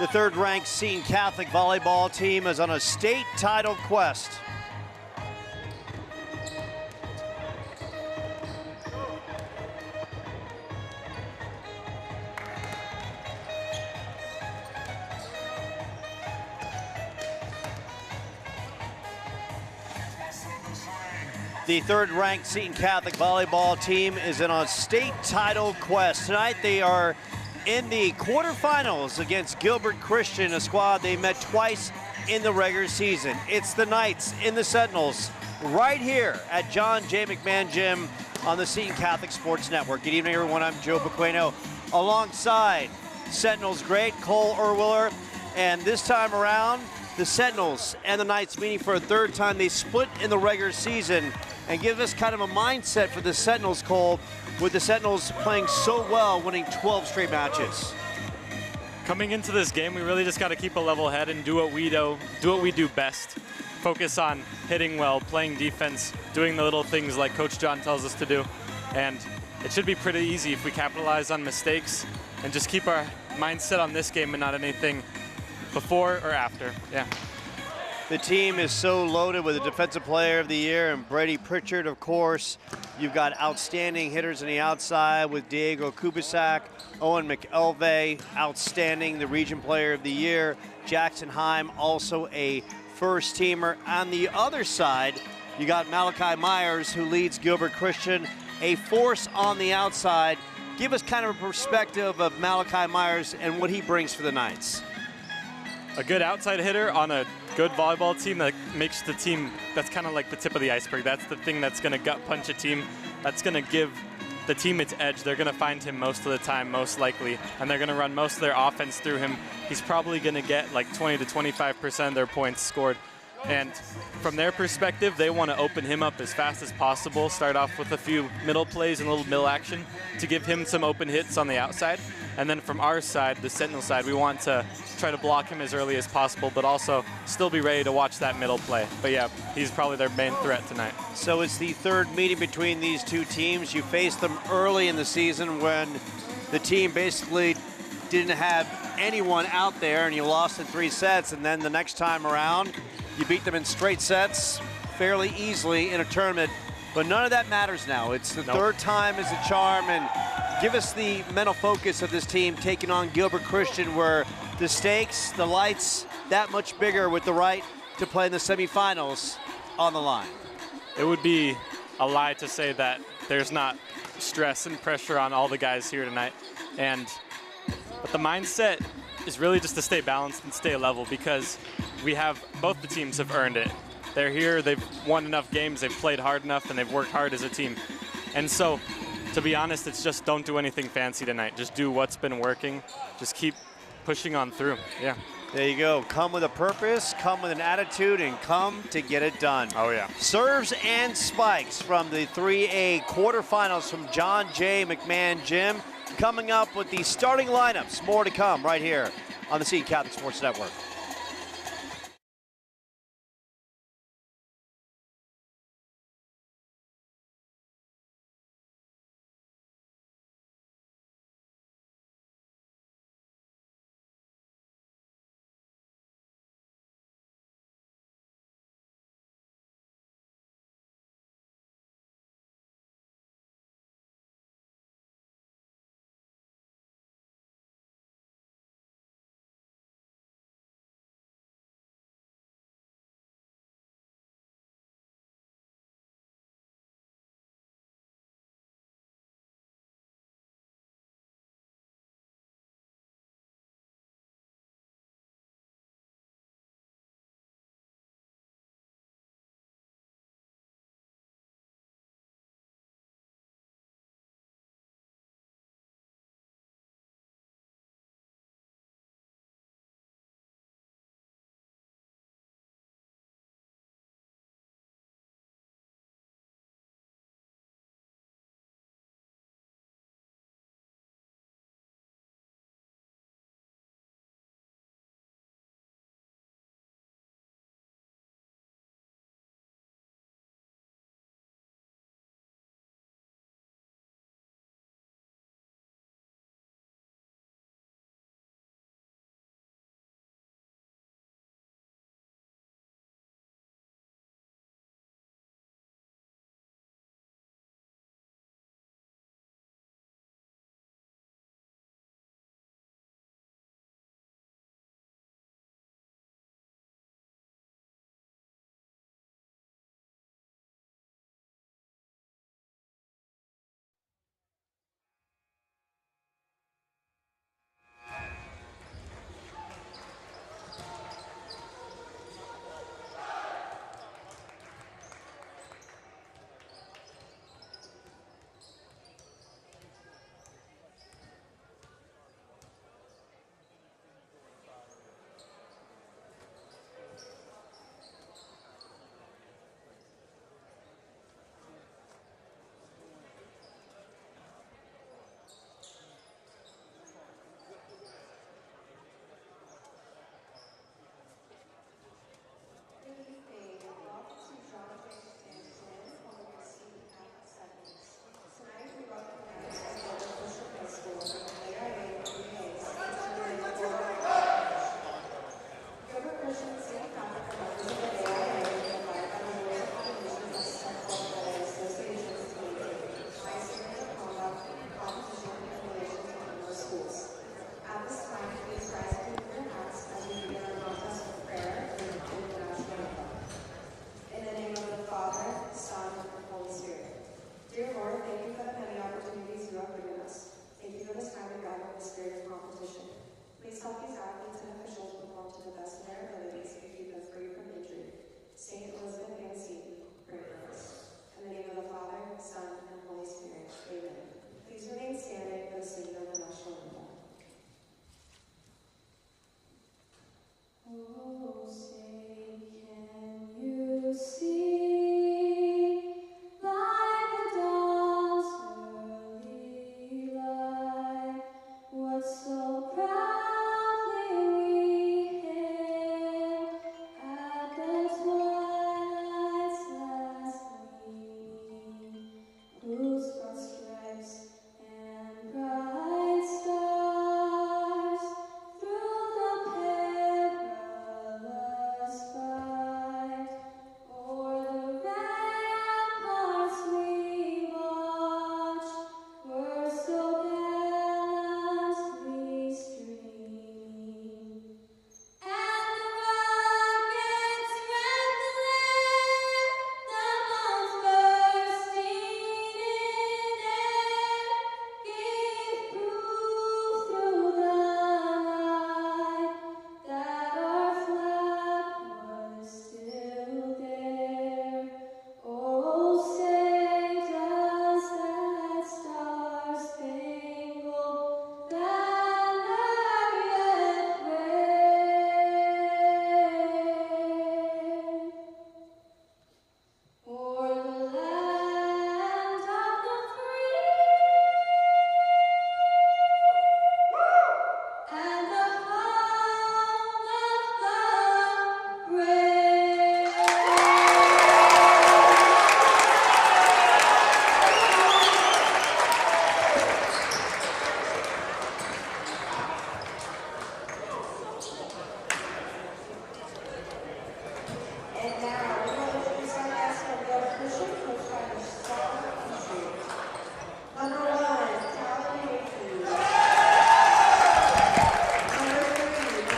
The third-ranked Seton Catholic volleyball team is on a state title quest. The third-ranked Seton Catholic volleyball team is in a state title quest. Tonight they are in the quarterfinals against Gilbert Christian, a squad they met twice in the regular season. It's the Knights in the Sentinels right here at John J. McMahon Gym on the Seton Catholic Sports Network. Good evening, everyone. I'm Joe Bequeno alongside Sentinels great Cole Erwiller. And this time around, the Sentinels and the Knights meeting for a third time. They split in the regular season and give us kind of a mindset for the Sentinels, Cole, with the Sentinels playing so well, winning 12 straight matches. Coming into this game, we really just got to keep a level head and do what we do best. Focus on hitting well, playing defense, doing the little things like Coach John tells us to do. And it should be pretty easy if we capitalize on mistakes and just keep our mindset on this game and not anything before or after. Yeah. The team is so loaded with a Defensive Player of the Year and Brady Pritchard, of course. You've got outstanding hitters on the outside with Diego Kubisak, Owen McElvey, outstanding, the Region Player of the Year. Jackson Heim, also a first-teamer. On the other side, you got Malachi Myers, who leads Gilbert Christian, a force on the outside. Give us kind of a perspective of Malachi Myers and what he brings for the Knights. A good outside hitter on a good volleyball team that makes the team, that's kind of like the tip of the iceberg. That's the thing that's going to gut punch a team. That's going to give the team its edge. They're going to find him most of the time, most likely, and they're going to run most of their offense through him. He's probably going to get like 20 to 25% of their points scored. And from their perspective, they want to open him up as fast as possible, start off with a few middle plays and a little middle action to give him some open hits on the outside. And then from our side, the Sentinel side, we want to try to block him as early as possible, but also still be ready to watch that middle play. But yeah, he's probably their main threat tonight. So it's the third meeting between these two teams. You faced them early in the season when the team basically didn't have anyone out there and you lost in 3 sets, and then the next time around, you beat them in straight sets fairly easily in a tournament. But none of that matters now. It's the third time is a charm, and give us the mental focus of this team taking on Gilbert Christian, where the stakes, the lights, that much bigger with the right to play in the semifinals on the line. It would be a lie to say that there's not stress and pressure on all the guys here tonight. But the mindset is really just to stay balanced and stay level, because both the teams have earned it. They're here, they've won enough games, they've played hard enough, and they've worked hard as a team. And so, to be honest, it's just don't do anything fancy tonight. Just do what's been working. Just keep pushing on through. Yeah. There you go. Come with a purpose, come with an attitude, and come to get it done. Oh, yeah. Serves and spikes from the 3A quarterfinals from John J. McMahon Gym. Coming up with the starting lineups. More to come right here on the Seton Catholic Sports Network.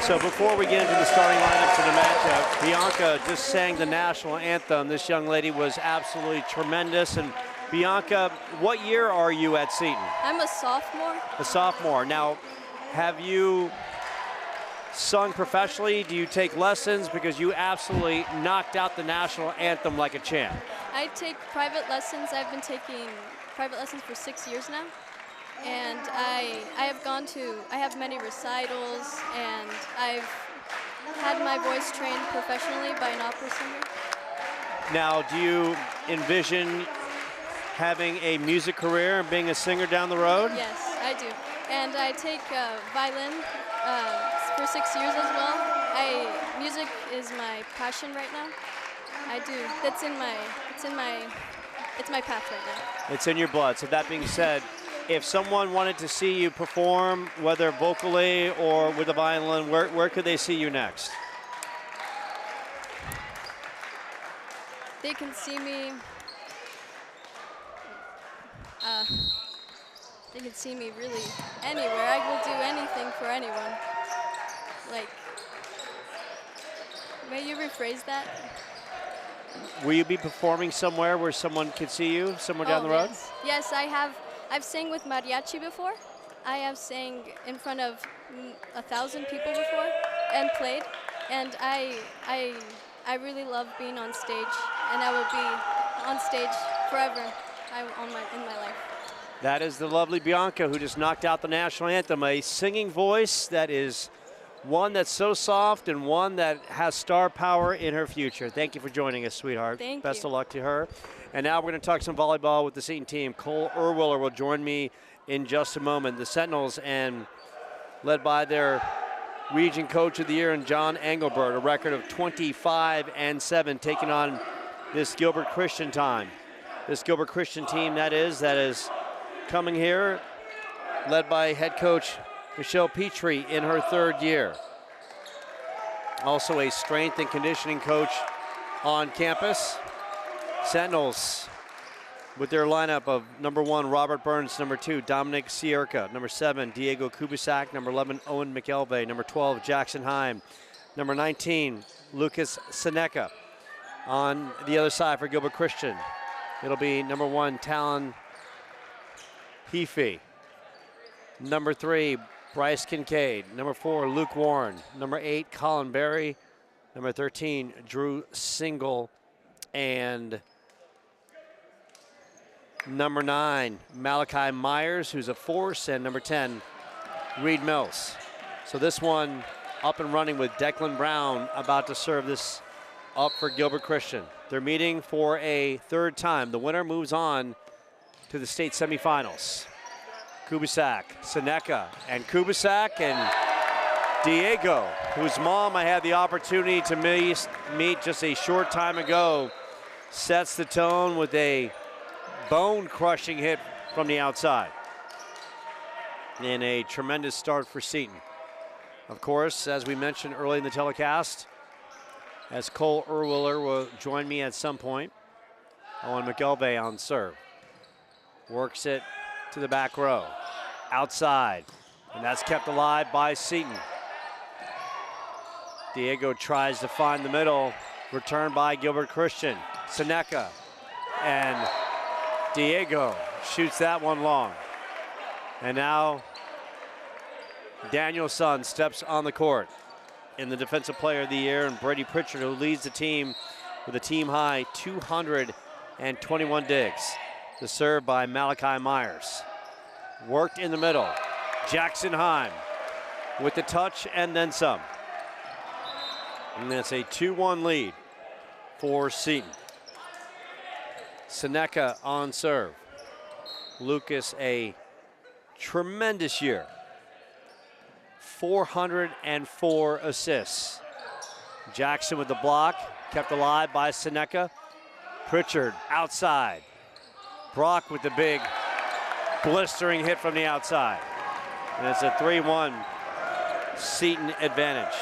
So before we get into the starting lineups of the matchup, Bianca just sang the national anthem. This young lady was absolutely tremendous. And Bianca, what year are you at Seton? I'm a sophomore. A sophomore. Now, have you sung professionally? Do you take lessons? Because you absolutely knocked out the national anthem like a champ. I take private lessons. I've been taking private lessons for 6 years now. And I have many recitals, and I've had my voice trained professionally by an opera singer. Now, do you envision having a music career and being a singer down the road? Yes, I do. And I take violin for 6 years as well. Music is my passion right now. I do. It's my path right now. It's in your blood. So that being said, if someone wanted to see you perform, whether vocally or with a violin, where could they see you next? They can see me. They can see me really anywhere. I will do anything for anyone. Like, may you rephrase that? Will you be performing somewhere where someone could see you, somewhere down the road? Yes. Yes, I have. I've sang with mariachi before. I have sang in front of 1,000 people before and played. And I really love being on stage, and I will be on stage forever in my life. That is the lovely Bianca, who just knocked out the national anthem. A singing voice that is one that's so soft and one that has star power in her future. Thank you for joining us, sweetheart. Thank you. Best of luck to her. And now we're going to talk some volleyball with the Seton team. Cole Erwiller will join me in just a moment. The Sentinels, and led by their region coach of the year, and John Engelbert, a record of 25-7, taking on this Gilbert Christian team. This Gilbert Christian team, that is coming here, led by head coach Michelle Petrie in her 3rd year. Also a strength and conditioning coach on campus. Sentinels with their lineup of number 1, Robert Burns, number 2, Dominic Sierka, number 7, Diego Kubisak, number 11, Owen McElvey, number 12, Jackson Heim, number 19, Lucas Seneca. On the other side for Gilbert Christian, it'll be number 1, Talon Heafy, number 3, Bryce Kincaid, number 4, Luke Warren, number 8, Colin Berry, number 13, Drew Single, and number 9, Malachi Myers, who's a force, and number 10, Reed Mills. So this one up and running with Declan Brown about to serve this up for Gilbert Christian. They're meeting for a 3rd time. The winner moves on to the state semifinals. Kubisak, Seneca, and Kubisak, and Diego, whose mom I had the opportunity to meet just a short time ago, sets the tone with a bone-crushing hit from the outside. And a tremendous start for Seton. Of course, as we mentioned early in the telecast, as Cole Erwiller will join me at some point, Owen McElvey on serve. Works it to the back row, outside, and that's kept alive by Seton. Diego tries to find the middle, returned by Gilbert Christian. Seneca, and Diego shoots that one long. And now Daniel Sun steps on the court in the Defensive Player of the Year, and Brady Pritchard, who leads the team with a team high 221 digs. The serve by Malachi Myers. Worked in the middle. Jackson Heim with the touch and then some. And that's a 2-1 lead for Seton. Seneca on serve. Lucas, a tremendous year. 404 assists. Jackson with the block, kept alive by Seneca. Pritchard outside. Brock with the big blistering hit from the outside. And it's a 3-1 Seton advantage.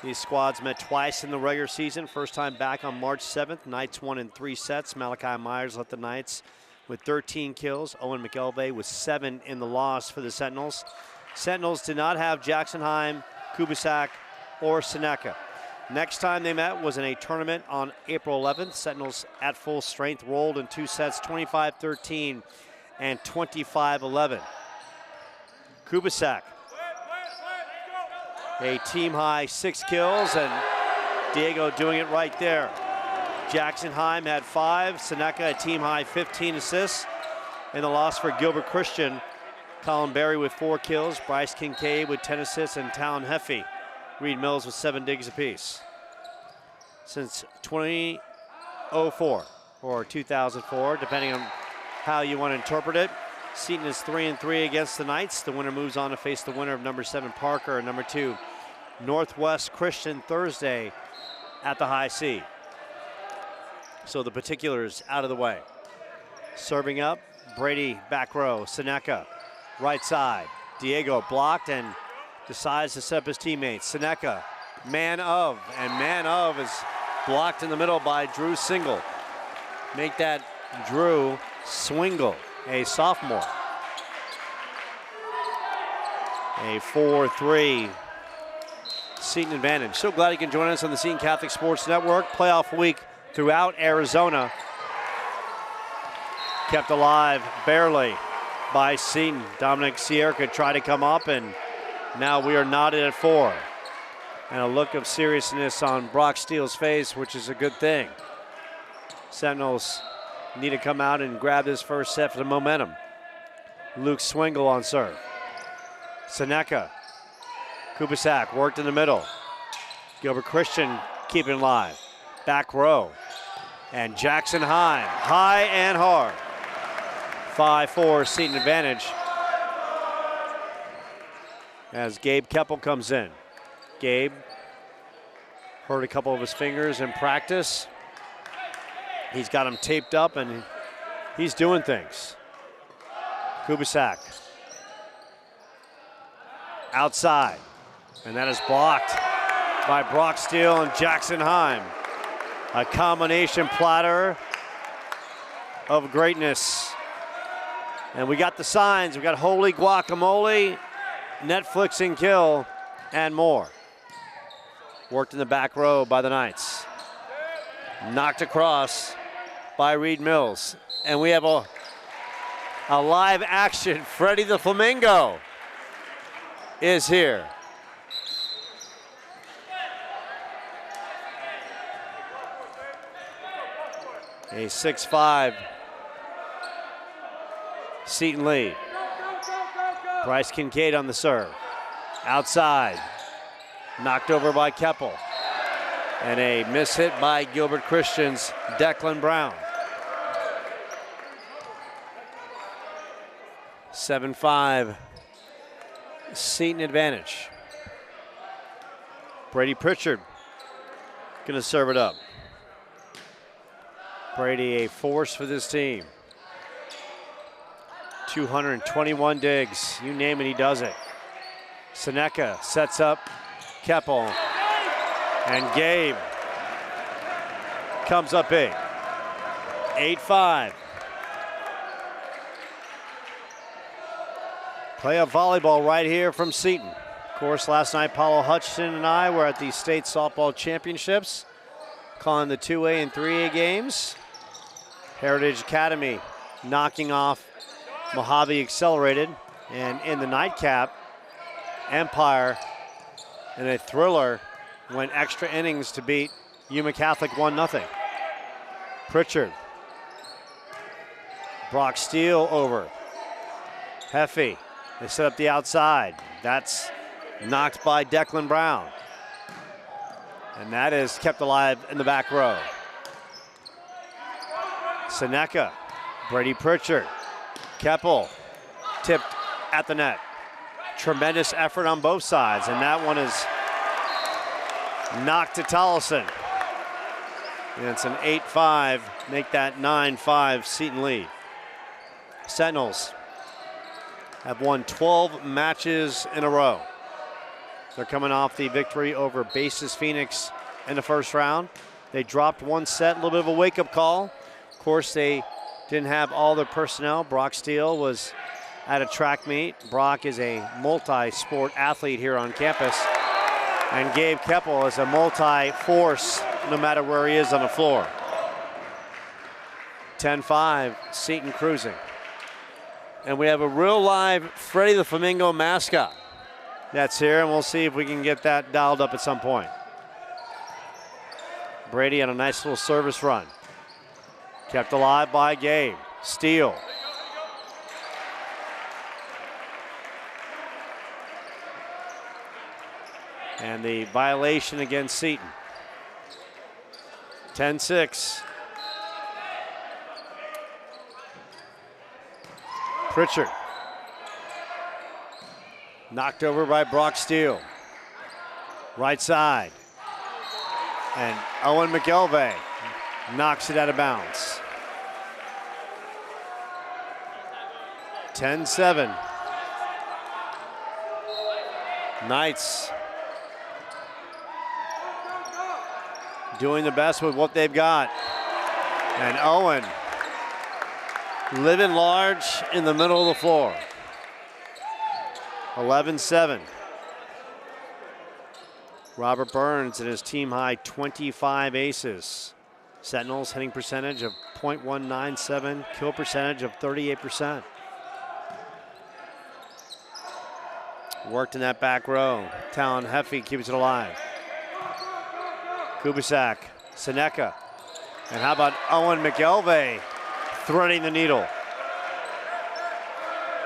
These squads met twice in the regular season. First time back on March 7th. Knights won in 3 sets. Malachi Myers led the Knights with 13 kills. Owen McElvey with 7 in the loss for the Sentinels. Sentinels did not have Jacksonheim, Kubisak, or Seneca. Next time they met was in a tournament on April 11th. Sentinels at full strength rolled in 2 sets, 25-13 and 25-11. Kubisak, a team high 6 kills, and Diego doing it right there. Jacksonheim had 5, Seneca a team high 15 assists. In the loss for Gilbert Christian, Colin Berry with 4 kills, Bryce Kincaid with 10 assists, and Talon Heffy, Reed Mills with 7 digs apiece. Since 2004 or 2004, depending on how you want to interpret it, Seton is 3-3 against the Knights. The winner moves on to face the winner of number 7 Parker and number 2 Northwest Christian Thursday at the High C. So the particulars out of the way. Serving up, Brady back row, Seneca right side. Diego blocked and decides to set up his teammates. Seneca, man of is blocked in the middle by Drew Single. Make that Drew Swingle, a sophomore. A 4-3 Seton advantage. So glad you can join us on the Seton Catholic Sports Network. Playoff week throughout Arizona. Kept alive barely by Seton. Dominic Sierra tried to come up, and now we are knotted at 4. And a look of seriousness on Brock Steele's face, which is a good thing. Sentinels need to come out and grab this first set for the momentum. Luke Swingle on serve. Seneca. Kubisak worked in the middle. Gilbert Christian keeping alive. Back row. And Jacksonheim, high and hard. 5-4 Seton advantage. As Gabe Keppel comes in. Gabe hurt a couple of his fingers in practice. He's got him taped up and he's doing things. Kubisak. Outside. And that is blocked by Brock Steele and Jacksonheim. A combination platter of greatness. And we got the signs. We got holy guacamole, Netflix and kill, and more. Worked in the back row by the Knights. Knocked across by Reed Mills. And we have a live action. Freddie the Flamingo is here. A 6-5 Seton lead. Bryce Kincaid on the serve. Outside. Knocked over by Keppel. And a miss hit by Gilbert Christian's Declan Brown. 7-5 Seton advantage. Brady Pritchard gonna serve it up. Brady a force for this team. 221 digs, you name it, he does it. Seneca sets up Keppel, and Gabe comes up big. 8-5. Playoff volleyball right here from Seton. Of course, last night Paulo Hutchinson and I were at the state softball championships, calling the 2A and 3A games. Heritage Academy knocking off Mojave Accelerated, and in the nightcap, Empire in a thriller went extra innings to beat Yuma Catholic 1-0. Pritchard. Brock Steele over. Heffy. They set up the outside. That's knocked by Declan Brown. And that is kept alive in the back row. Seneca. Brady Pritchard. Keppel. Tipped at the net. Tremendous effort on both sides, and that one is knocked to Tollison. And it's an 8-5, make that 9-5 Seton lead. Sentinels have won 12 matches in a row. They're coming off the victory over Basis Phoenix in the first round. They dropped one set, a little bit of a wake-up call. Of course, they didn't have all their personnel. Brock Steele was at a track meet. Brock is a multi-sport athlete here on campus. And Gabe Keppel is a multi-force no matter where he is on the floor. 10-5, Seton cruising. And we have a real live Freddie the Flamingo mascot that's here, and we'll see if we can get that dialed up at some point. Brady on a nice little service run. Kept alive by Gabe. Steal. And the violation against Seton. 10-6. Pritchard. Knocked over by Brock Steele. Right side. And Owen McElvey knocks it out of bounds. 10-7. Knights doing the best with what they've got. And Owen living large in the middle of the floor. 11-7. Robert Burns and his team high 25 aces. Sentinels hitting percentage of .197, kill percentage of 38%. Worked in that back row. Talon Heffy keeps it alive. Kubisak, Seneca. And how about Owen McElvey threading the needle?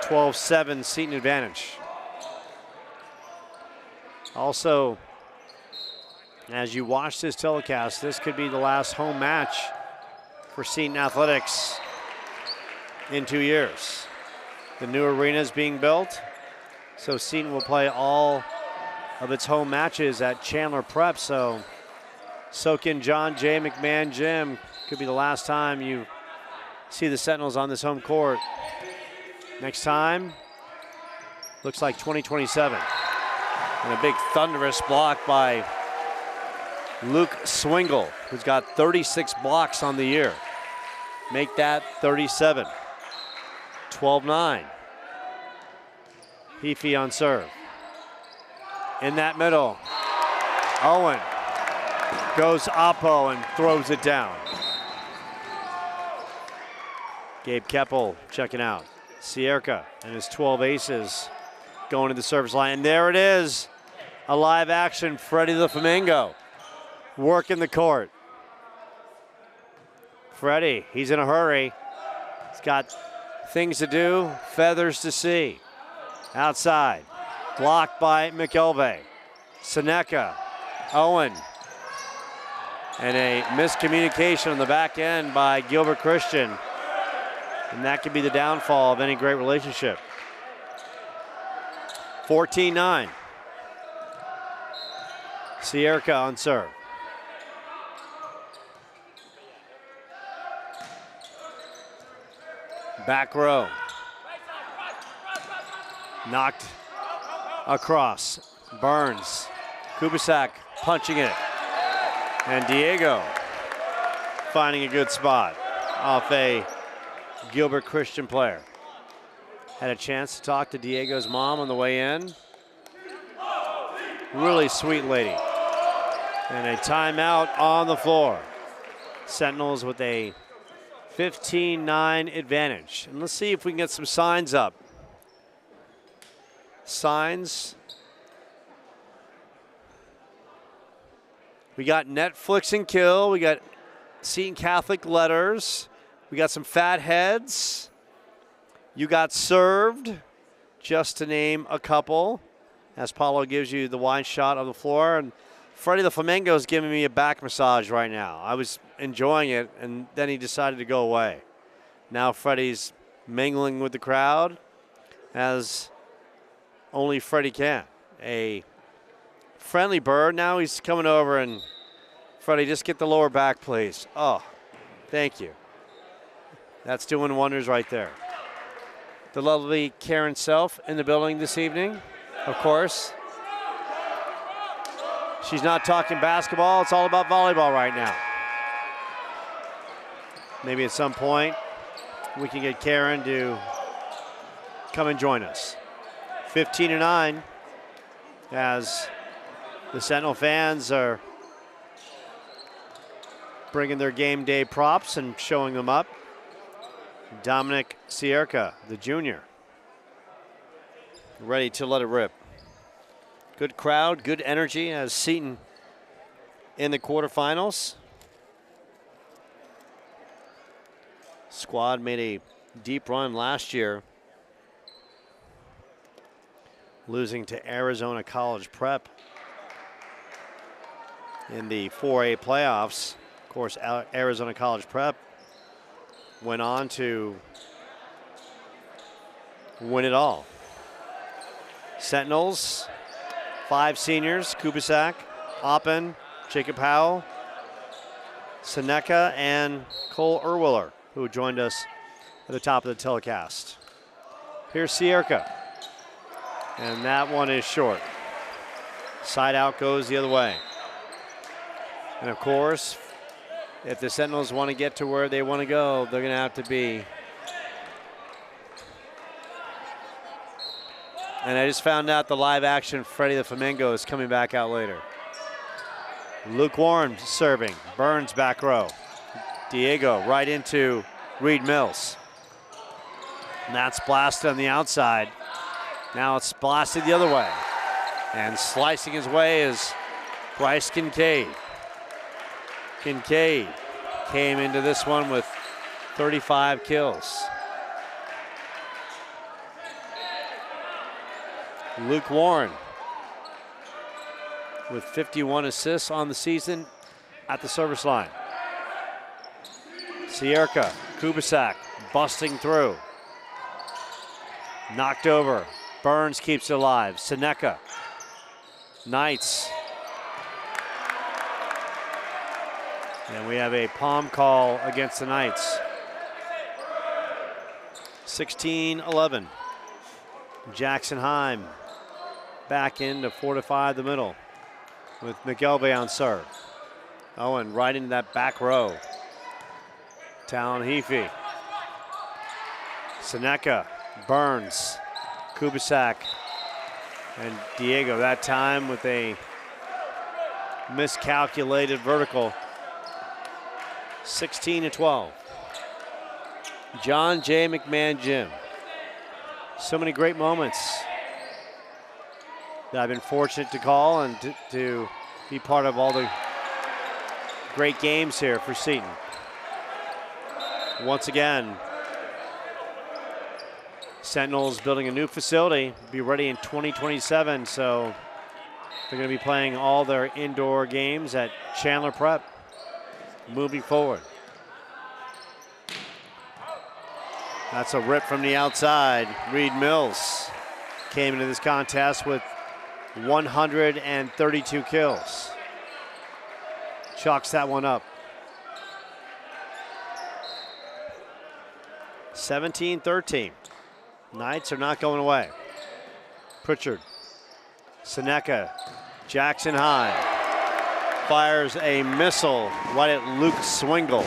12-7 Seton advantage. Also, as you watch this telecast, this could be the last home match for Seton Athletics in 2 years. The new arena is being built, so Seton will play all of its home matches at Chandler Prep. So soak in John J. McMahon Gym. Could be the last time you see the Sentinels on this home court. Next time, looks like 2027. And a big thunderous block by Luke Swingle, who's got 36 blocks on the year. Make that 37. 12-9. Heafy on serve. In that middle, Owen goes oppo and throws it down. Gabe Keppel checking out. Sierka and his 12 aces going to the service line. And there it is, a live action Freddie the Flamingo working the court. Freddie, he's in a hurry. He's got things to do, feathers to see. Outside, blocked by McElvey. Seneca, Owen. And a miscommunication on the back end by Gilbert Christian. And that could be the downfall of any great relationship. 14-9. Sierka on serve. Back row. Knocked across. Burns. Kubisak punching it. And Diego finding a good spot off a Gilbert Christian player. Had a chance to talk to Diego's mom on the way in. Really sweet lady. And a timeout on the floor. Sentinels with a 15-9 advantage. And let's see if we can get some signs up. Signs. We got Netflix and Kill. We got Seton Catholic letters. We got some fat heads. You got served, just to name a couple, as Paulo gives you the wide shot on the floor. And Freddie the Flamingo is giving me a back massage right now. I was enjoying it, and then he decided to go away. Now Freddie's mingling with the crowd, as only Freddie can. A friendly bird. Now he's coming over, and Freddie, just get the lower back, please. Oh, thank you. That's doing wonders right there. The lovely Karen Self in the building this evening, of course. She's not talking basketball. It's all about volleyball right now. Maybe at some point we can get Karen to come and join us. 15-9 as the Sentinel fans are bringing their game day props and showing them up. Dominic Sierka, the junior, ready to let it rip. Good crowd, good energy as Seton in the quarterfinals. Squad made a deep run last year, losing to Arizona College Prep in the 4A playoffs. Of course, Arizona College Prep went on to win it all. Sentinels, 5 seniors: Kubisak, Oppen, Jacob Howell, Seneca, and Cole Erwiller, who joined us at the top of the telecast. Here's Sierka, and that one is short. Side out goes the other way. And of course, if the Sentinels want to get to where they want to go, they're going to have to be. And I just found out the live action Freddie the Flamingo is coming back out later. Luke Warren serving. Burns back row. Diego right into Reed Mills. And that's blasted on the outside. Now it's blasted the other way. And slicing his way is Bryce Kincaid. Kincaid came into this one with 35 kills. Luke Warren with 51 assists on the season at the service line. Sierka, Kubisak busting through. Knocked over. Burns keeps it alive. Seneca. Knights. And we have a palm call against the Knights. 16-11. Jackson Heim back in to fortify the middle with McElvey on serve. Owen right into that back row. Talon Heafy. Seneca, Burns, Kubisak, and Diego that time with a miscalculated vertical. 16-12. John J. McMahon Gym. So many great moments that I've been fortunate to call and to be part of all the great games here for Seton. Once again, Sentinels building a new facility, be ready in 2027, so they're going to be playing all their indoor games at Chandler Prep moving forward. That's a rip from the outside. Reed Mills came into this contest with 132 kills. Chalks that one up. 17-13. Knights are not going away. Pritchard, Seneca, Jackson High fires a missile right at Luke Swingle.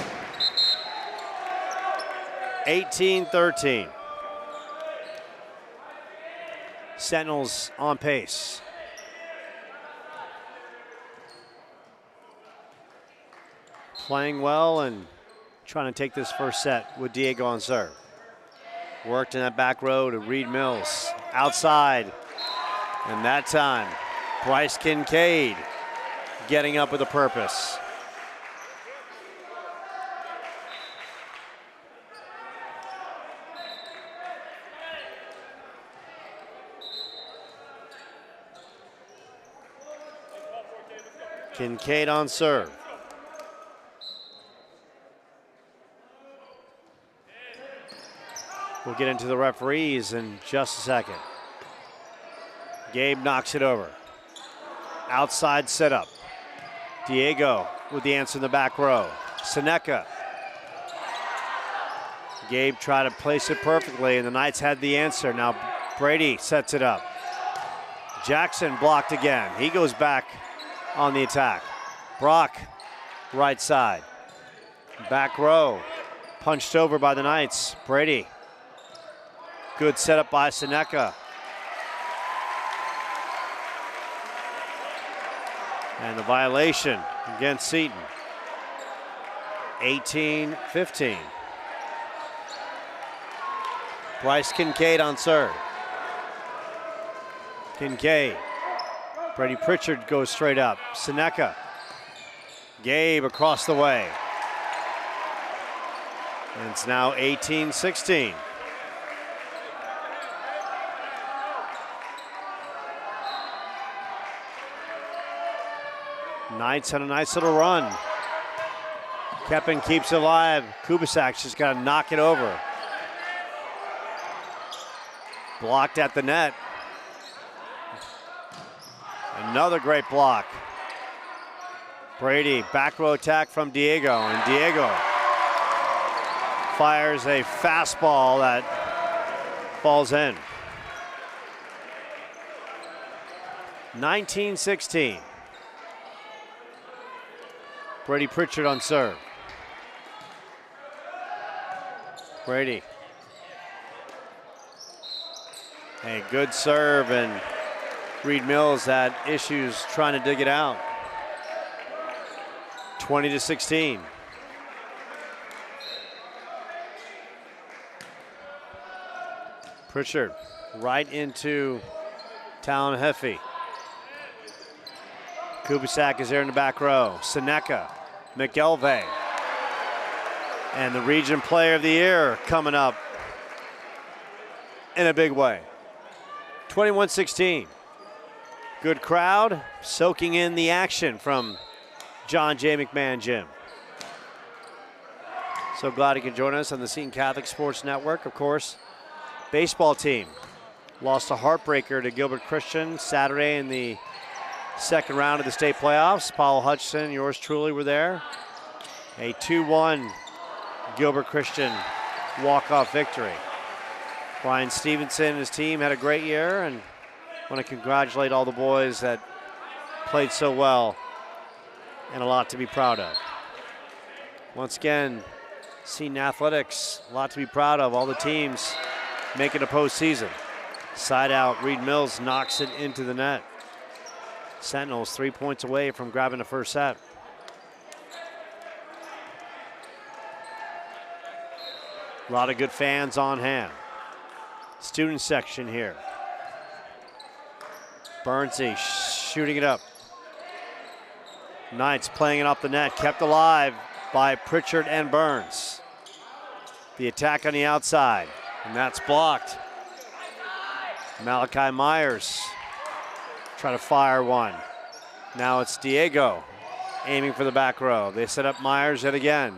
18-13. Sentinels on pace. Playing well and trying to take this first set with Diego on serve. Worked in that back row to Reed Mills. Outside. And that time, Bryce Kincaid getting up with a purpose. Kincaid on serve. We'll get into the referees in just a second. Gabe knocks it over. Outside setup. Diego with the answer in the back row. Seneca. Gabe tried to place it perfectly, and the Knights had the answer. Now Brady sets it up. Jackson blocked again. He goes back on the attack. Brock, right side. Back row. Punched over by the Knights. Brady Good setup by Seneca. And the violation against Seton. 18-15. Bryce Kincaid on serve. Kincaid. Brady Pritchard goes straight up. Seneca. Gabe across the way. And it's now 18-16. Knights on a nice little run. Keppen keeps it alive. Kubasak's just got to knock it over. Blocked at the net. Another great block. Brady, back row attack from Diego, and Diego fires a fastball that falls in. 19-16. Brady Pritchard on serve. Brady. A good serve, and Reed Mills had issues trying to dig it out. 20-16. Pritchard right into Talon Heffy. Kubasak is there in the back row. Seneca, McElvey. And the region player of the year coming up in a big way. 21-16. Good crowd soaking in the action from John J. McMahon Gym. So glad you can join us on the Seton Catholic Sports Network. Of course, baseball team lost a heartbreaker to Gilbert Christian Saturday in the second round of the state playoffs. Paul Hutchison, yours truly, were there. A 2-1 Gilbert Christian walk-off victory. Brian Stevenson and his team had a great year, and want to congratulate all the boys that played so well, and a lot to be proud of. Once again, Seton Athletics, a lot to be proud of. All the teams making a postseason. Side out, Reed Mills knocks it into the net. Sentinels 3 points away from grabbing the first set. A lot of good fans on hand. Student section here. Burnsy shooting it up. Knights playing it off the net, kept alive by Pritchard and Burns. The attack on the outside, and that's blocked. Malachi Myers try to fire one. Now it's Diego aiming for the back row. They set up Myers yet again.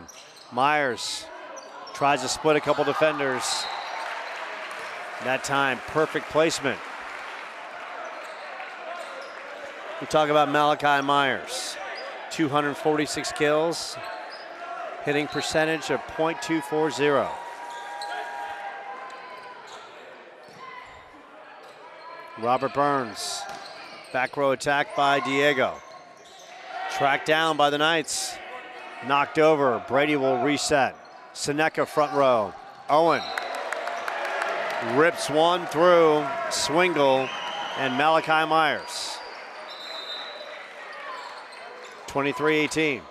Myers tries to split a couple defenders. That time, perfect placement. We talk about Malachi Myers. 246 kills, hitting percentage of .240. Robert Burns, back row attack by Diego. Tracked down by the Knights, knocked over. Brady will reset. Seneca front row. Owen rips one through Swingle and Malachi Myers. 23-18.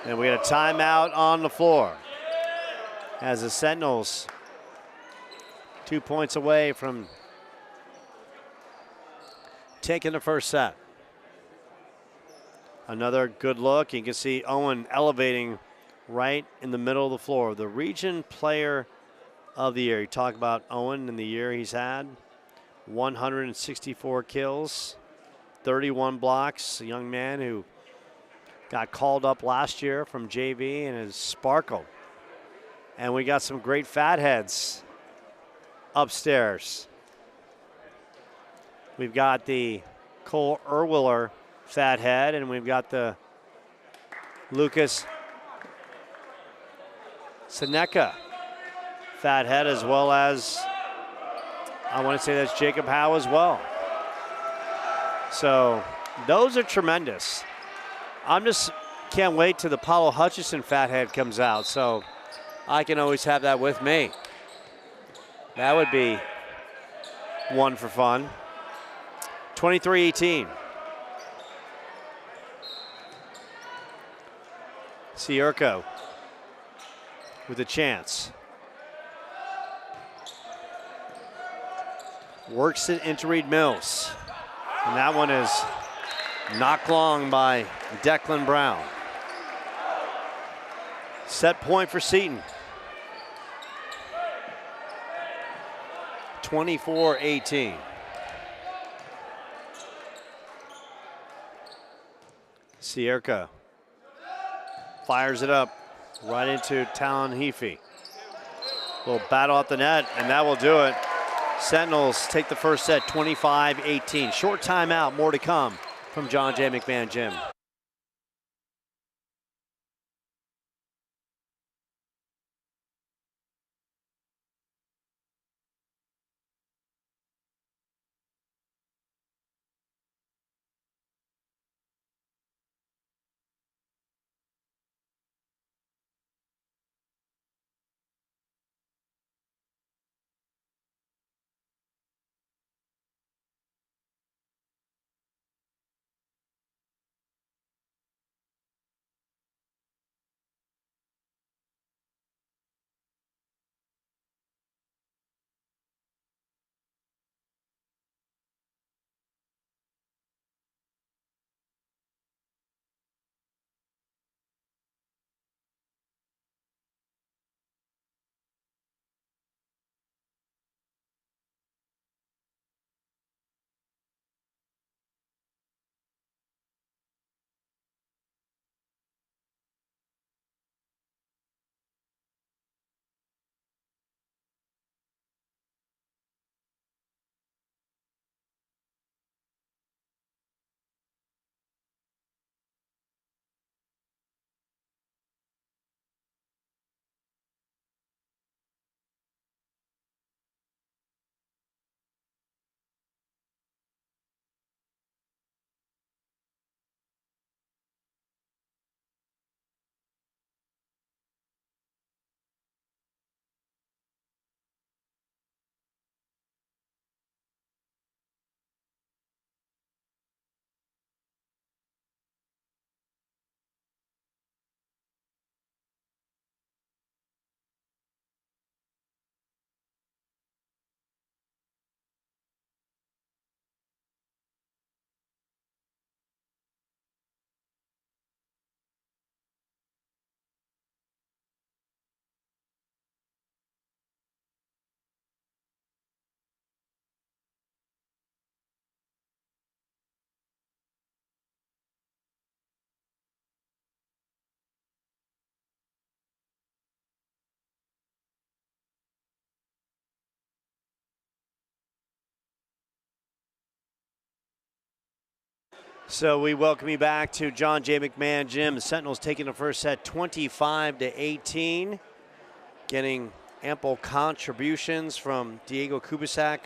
And we got a timeout on the floor as the Sentinels 2 points away from taking the first set. Another good look. You can see Owen elevating right in the middle of the floor. The region player of the year. You talk about Owen and the year he's had. 164 kills. 31 blocks, a young man who got called up last year from JV and has sparkled. And we got some great fatheads upstairs. We've got the Cole Erwiller fathead, and we've got the Lucas Seneca fathead, as well as, I want to say that's Jacob Howe as well. So those are tremendous. I'm just can't wait till the Paulo Hutchison fathead comes out. So I can always have that with me. That would be one for fun. 23-18. Sierko with a chance. Works it into Reed Mills. And that one is knocked long by Declan Brown. Set point for Seton. 24-18. Sierka fires it up right into Talon Heafy. Little battle at the net, and that will do it. Sentinels take the first set, 25-18. Short timeout, more to come from John J. McMahon Gym. So we welcome you back to John J. McMahon Gym. The Sentinels taking the first set 25-18. Getting ample contributions from Diego Kubisak,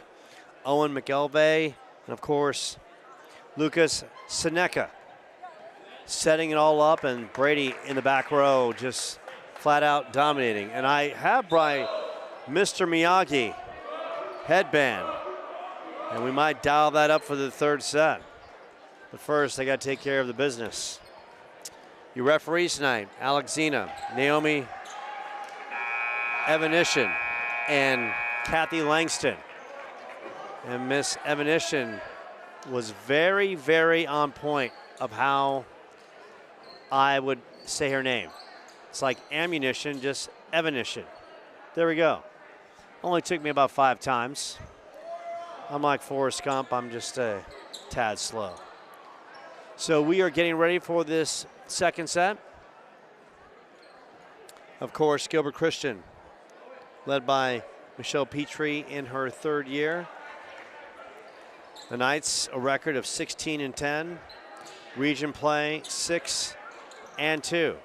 Owen McElvey, and of course, Lucas Seneca. Setting it all up, and Brady in the back row just flat out dominating. And I have my Mr. Miyagi headband, and we might dial that up for the third set. But first, I got to take care of the business. Your referees tonight, Alex Zena, Naomi Evanishin, and Kathy Langston. And Miss Evanishin was very, very on point of how I would say her name. It's like ammunition, just Evanishin. There we go. Only took me about 5 times. I'm like Forrest Gump, I'm just a tad slow. So we are getting ready for this second set. Of course, Gilbert Christian, led by Michelle Petrie in her 3rd year. The Knights, a record of 16-10. Region play, 6-2.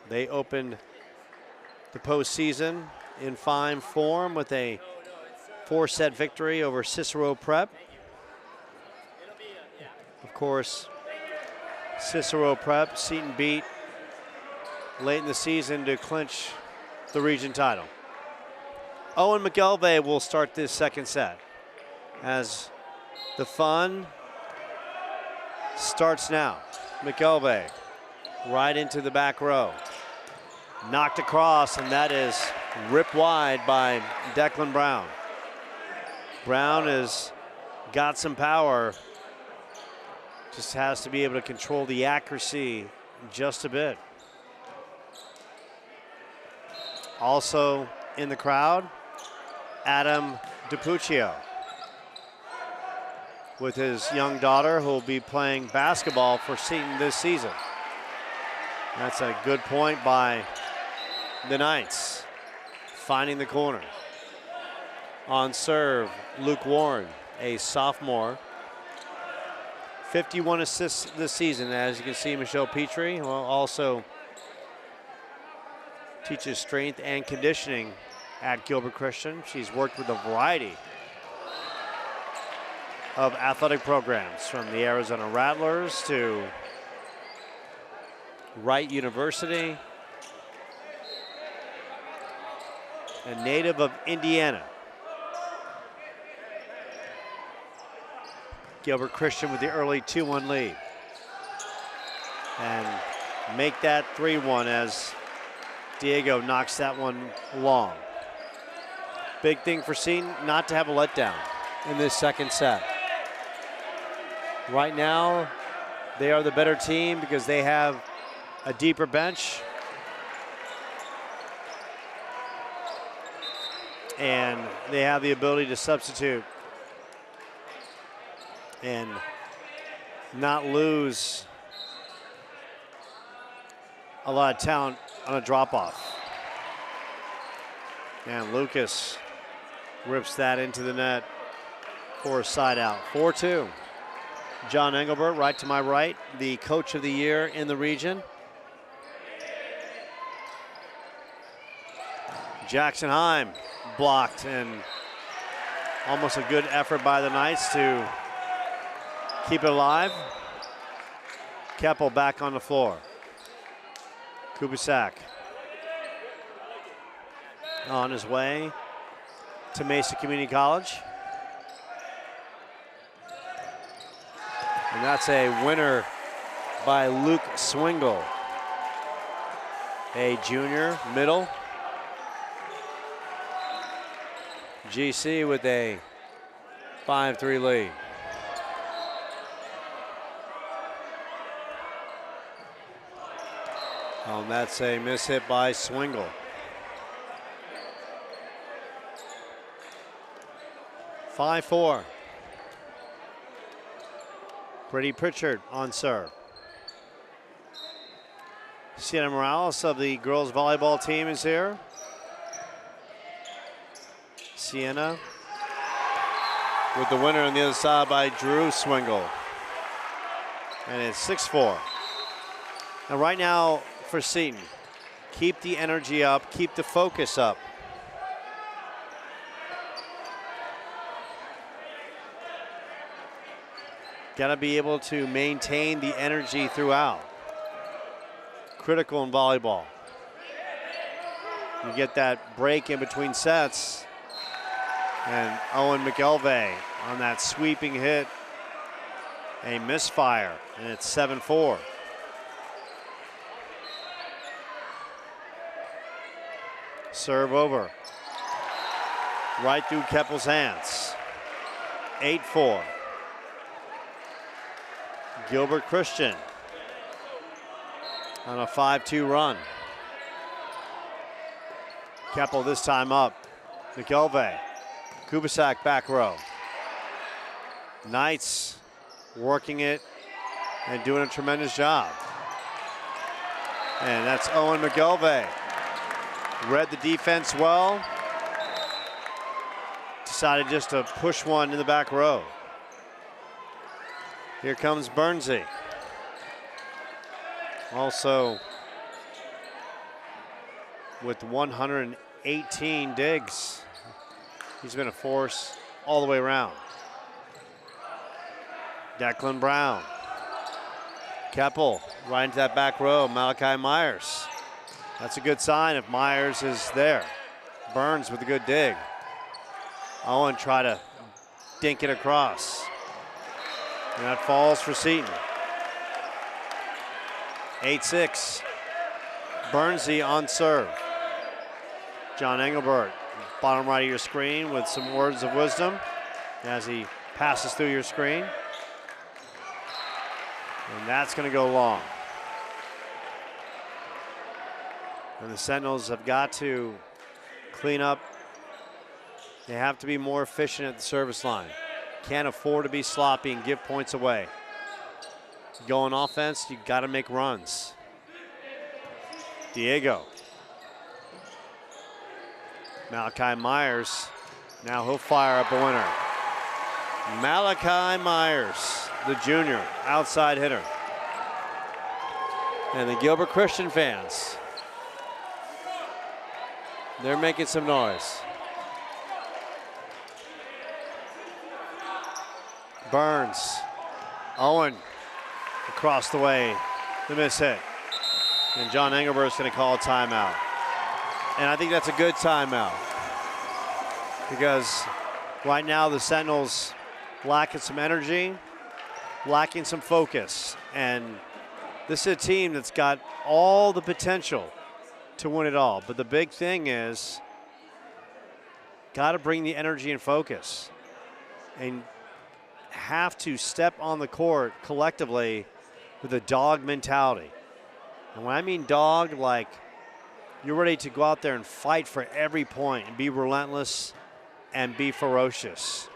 They opened the postseason in fine form with a 4-set victory over Cicero Prep. Of course, Cicero Prep, Seton beat late in the season to clinch the region title. Owen McElvey will start this second set as the fun starts now. McElvey right into the back row. Knocked across, and that is ripped wide by Declan Brown. Brown has got some power. Just has to be able to control the accuracy just a bit. Also in the crowd, Adam DiPuccio with his young daughter who will be playing basketball for Seton this season. That's a good point by the Knights, finding the corner. On serve, Luke Warren, a sophomore. 51 assists this season. As you can see, Michelle Petrie will also teaches strength and conditioning at Gilbert Christian. She's worked with a variety of athletic programs, from the Arizona Rattlers to Wright University. A native of Indiana. Gilbert Christian with the early 2-1 lead. And make that 3-1 as Diego knocks that one long. Big thing for Seton, not to have a letdown in this second set. Right now, they are the better team because they have a deeper bench. And they have the ability to substitute and not lose a lot of talent on a drop-off. And Lucas rips that into the net for a side out. 4-2. John Engelbert, right to my right, the coach of the year in the region. Jackson Heim blocked, and almost a good effort by the Knights to keep it alive. Keppel back on the floor. Kubisak on his way to Mesa Community College. And that's a winner by Luke Swingle, a junior, middle. GC with a 5-3 lead. And that's a miss hit by Swingle. 5-4. Brittany Pritchard on serve. Sienna Morales of the girls volleyball team is here. Sienna with the winner on the other side by Drew Swingle. And it's 6-4. And right now for Seton, keep the energy up, keep the focus up. Got to be able to maintain the energy throughout. Critical in volleyball. You get that break in between sets. And Owen McElvey on that sweeping hit. A misfire, and it's 7-4. Serve over. Right through Keppel's hands. 8-4. Gilbert Christian on a 5-2 run. Keppel this time up. McElvey. Kubisak back row. Knights working it and doing a tremendous job. And that's Owen McElvey. Read the defense well. Decided just to push one in the back row. Here comes Bernsey. Also with 118 digs. He's been a force all the way around. Declan Brown. Keppel right into that back row. Malachi Myers. That's a good sign if Myers is there. Burns with a good dig. Owen try to dink it across. And that falls for Seton. 8-6. Burnsy on serve. John Engelbert, bottom right of your screen with some words of wisdom as he passes through your screen. And that's going to go long. And the Sentinels have got to clean up. They have to be more efficient at the service line. Can't afford to be sloppy and give points away. Go on offense, you got to make runs. Diego. Malachi Myers, now he'll fire up a winner. Malachi Myers, the junior, outside hitter. And the Gilbert Christian fans, they're making some noise. Burns, Owen, across the way, the miss hit. And John Engelbert's gonna call a timeout. And I think that's a good timeout because right now the Sentinels lacking some energy, lacking some focus. And this is a team that's got all the potential to win it all. But the big thing is, got to bring the energy and focus and have to step on the court collectively with a dog mentality. And when I mean dog, like you're ready to go out there and fight for every point and be relentless and be ferocious.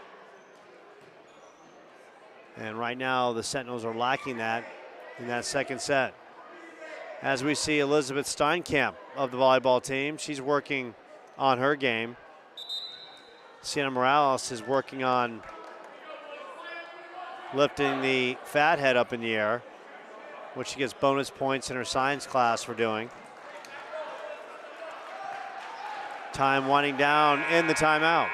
And right now the Sentinels are lacking that in that second set. As we see Elizabeth Steinkamp of the volleyball team, she's working on her game. Sienna Morales is working on lifting the fat head up in the air, which she gets bonus points in her science class for doing. Time winding down in the timeout.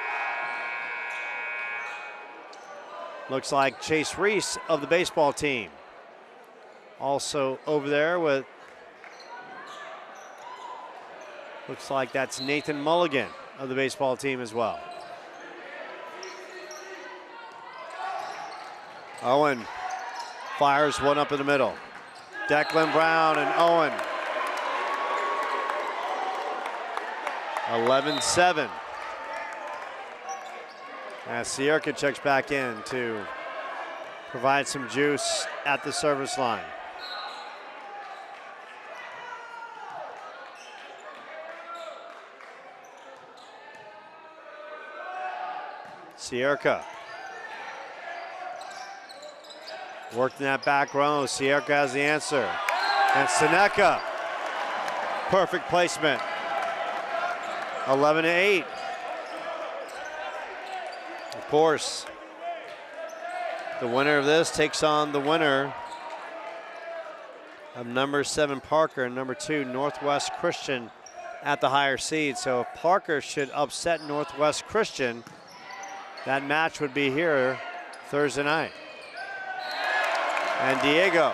Looks like Chase Reese of the baseball team. Also over there with, looks like that's Nathan Mulligan of the baseball team as well. Owen fires one up in the middle. Declan Brown and Owen. 11-7. As Sierka checks back in to provide some juice at the service line. Sierka. Worked in that back row. Sierka has the answer. And Seneca. Perfect placement. 11-8. Of course, the winner of this takes on the winner of number 7 Parker and number 2 Northwest Christian at the higher seed. So if Parker should upset Northwest Christian, that match would be here Thursday night. And Diego.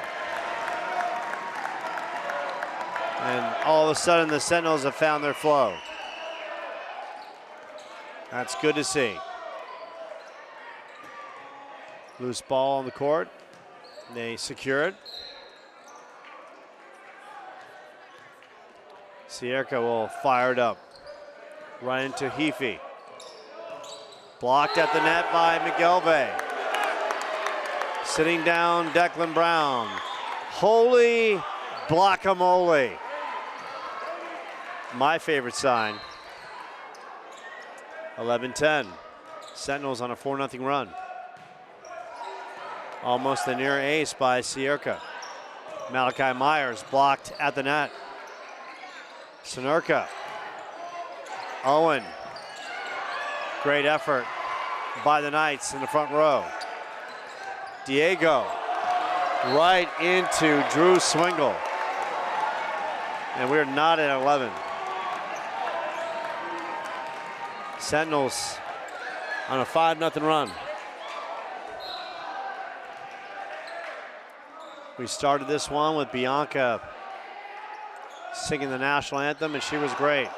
And all of a sudden the Sentinels have found their flow. That's good to see. Loose ball on the court. They secure it. Sierka will fire it up. Right into Heafy. Blocked at the net by McGelvey. Sitting down, Declan Brown. Holy guacamole. My favorite sign. 11-10. Sentinels on a 4-0 run. Almost a near ace by Sierka. Malachi Myers blocked at the net. Senerka. Owen. Great effort by the Knights in the front row. Diego right into Drew Swingle. And we're not at 11. Sentinels on a 5-0 run. We started this one with Bianca singing the national anthem, and she was great.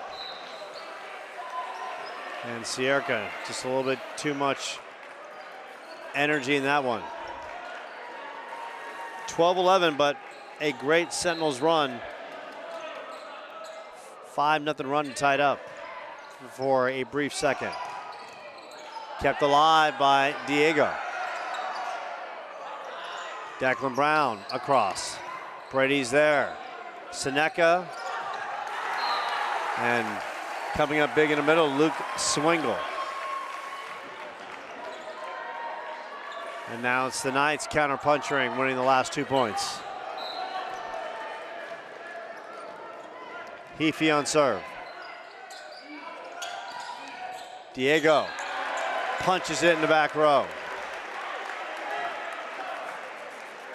And Sierka, just a little bit too much energy in that one. 12-11, but a great Sentinels run. 5-0 run tied up for a brief second. Kept alive by Diego. Declan Brown across. Brady's there. Seneca. And coming up big in the middle, Luke Swingle. And now it's the Knights counter-punching, winning the last 2 points. Heafy on serve. Diego punches it in the back row.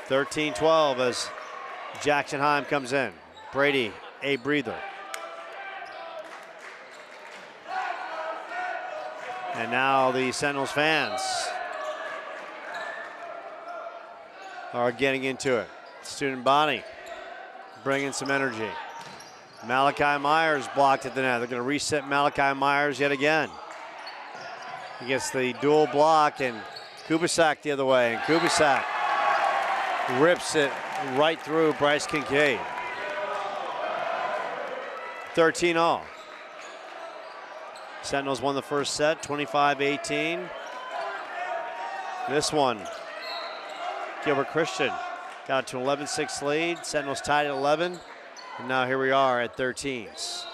13-12 as Jackson Heim comes in. Brady, a breather. And now the Sentinels fans are getting into it. Student Bonnie bringing some energy. Malachi Myers blocked at the net. They're going to reset Malachi Myers yet again. He gets the dual block, and Kubisak the other way. And Kubisak rips it right through Bryce Kincaid. 13-all. Sentinels won the first set, 25-18. This one, Gilbert Christian got to an 11-6 lead. Sentinels tied at 11. And now here we are at 13s.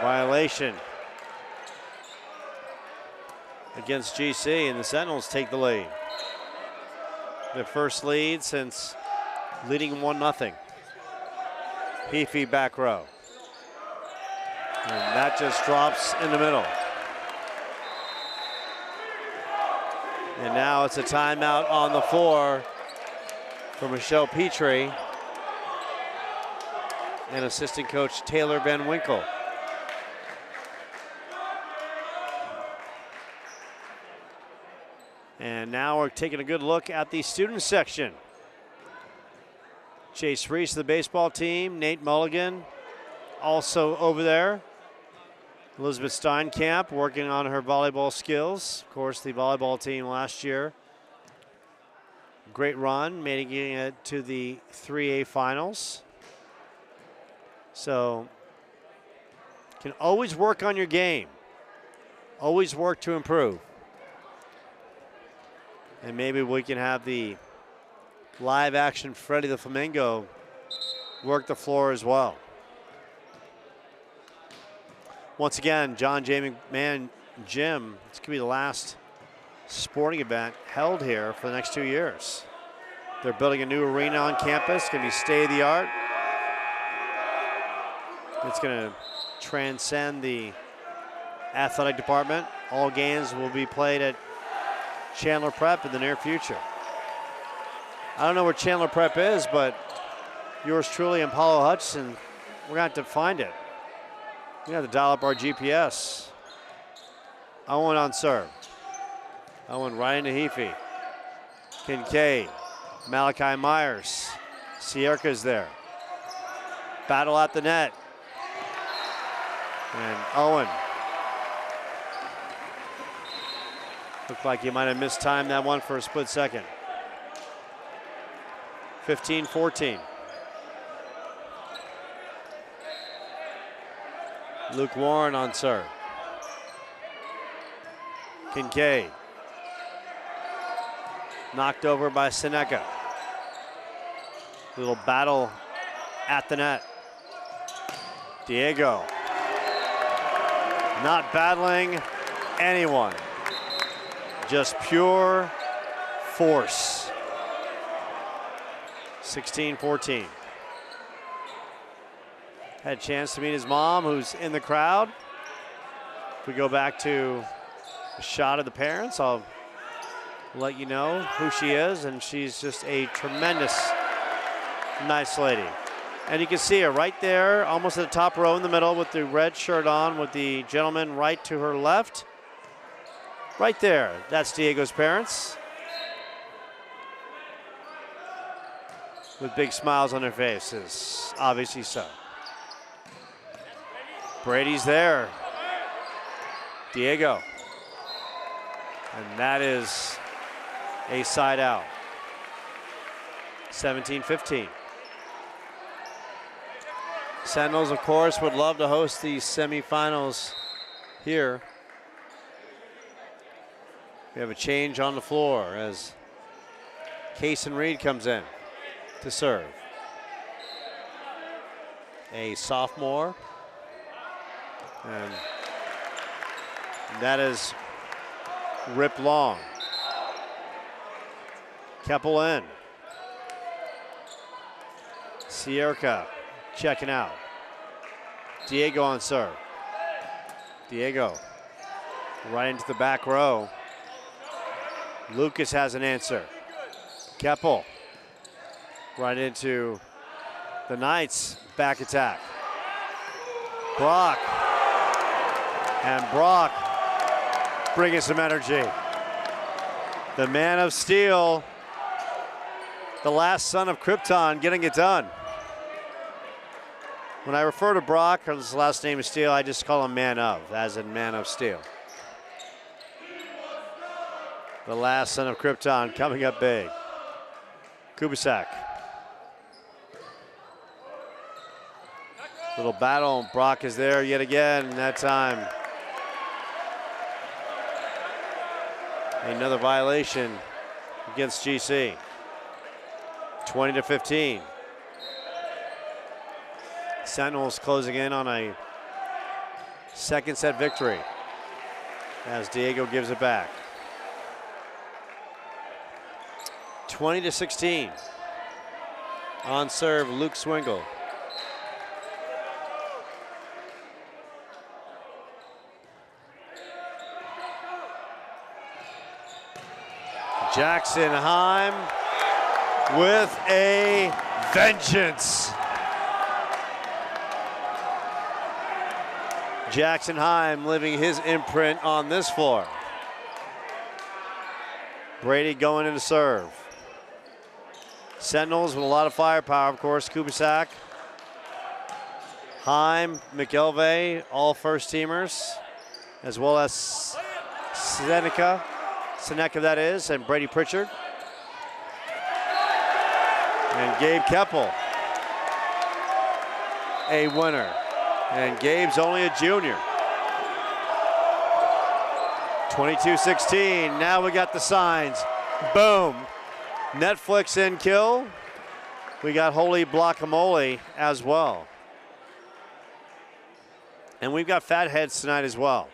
Violation against GC, and the Sentinels take the lead. Their first lead since leading 1-0. Heafy back row. And that just drops in the middle. And now it's a timeout on the floor for Michelle Petrie and assistant coach Taylor Van Winkle. And now we're taking a good look at the student section. Chase Reese, the baseball team, Nate Mulligan also over there. Elizabeth Steinkamp working on her volleyball skills. Of course, the volleyball team last year. Great run, making it to the 3A finals. So, can always work on your game. Always work to improve. And maybe we can have the live action Freddie the Flamingo work the floor as well. Once again, John J. McMahon Gym, this could be the last sporting event held here for the next 2 years. They're building a new arena on campus, going to be state-of-the-art. It's going to transcend the athletic department. All games will be played at Chandler Prep in the near future. I don't know where Chandler Prep is, but yours truly and Paulo Hutchinson, we're going to have to find it. We have to dial up our GPS. Owen on serve. Owen right into Heafy. Kincaid, Malachi Myers. Sierka's there. Battle at the net. And Owen. Looked like he might have mistimed that one for a split second. 15-14. Luke Warren on serve. Kincaid. Knocked over by Seneca. Little battle at the net. Diego. Not battling anyone. Just pure force. 16-14. Had a chance to meet his mom, who's in the crowd. If we go back to a shot of the parents, I'll let you know who she is, and she's just a tremendous, nice lady. And you can see her right there, almost at the top row in the middle with the red shirt on, with the gentleman right to her left. Right there, that's Diego's parents. with big smiles on their faces, obviously so. Brady's there. Diego. And that is a side out. 17-15. Sentinels, of course, would love to host these semifinals here. We have a change on the floor as Kason Reed comes in to serve. A sophomore. And that is Rip Long. Keppel in. Sierka checking out. Diego on serve. Diego right into the back row. Lucas has an answer. Keppel right into the Knights' back attack. Brock. And Brock bringing some energy. The man of steel, the last son of Krypton, getting it done. When I refer to Brock, or his last name is Steel, I just call him Man of, as in Man of Steel. The last son of Krypton coming up big. Kubisak. Little battle, Brock is there yet again that time. Another violation against GC. 20-15. Sentinels closing in on a second set victory as Diego gives it back. 20-16. On serve, Luke Swingle. Jackson Heim with a vengeance. Jackson Heim leaving his imprint on this floor. Brady going in to serve. Sentinels with a lot of firepower, of course. Kubisak, Heim, McElvey, all first teamers, as well as Seneca that is, and Brady Pritchard. And Gabe Keppel, a winner. And Gabe's only a junior. 22-16, now we got the signs. Boom. Netflix in kill. We got Holy Guacamole as well. And we've got Fatheads tonight as well.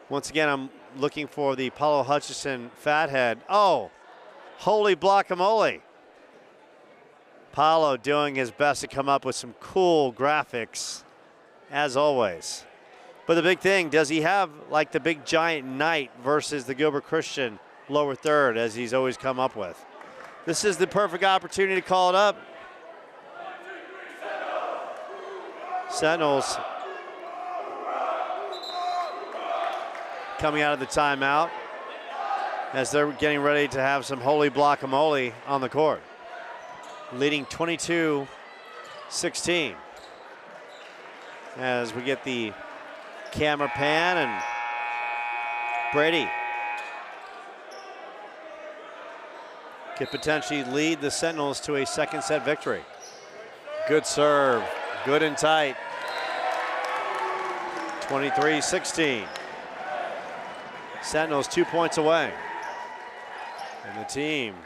Once again, I'm looking for the Paulo Hutchison Fathead. Oh, Holy Guacamole. Paulo doing his best to come up with some cool graphics, as always. But the big thing, does he have like the big giant knight versus the Gilbert Christian lower third, as he's always come up with? This is the perfect opportunity to call it up. Sentinels coming out of the timeout as they're getting ready to have some Holy Guacamole on the court. Leading 22-16 as we get the camera pan, and Brady could potentially lead the Sentinels to a second set victory. Good serve, good and tight. 23-16. Sentinels 2 points away. And the team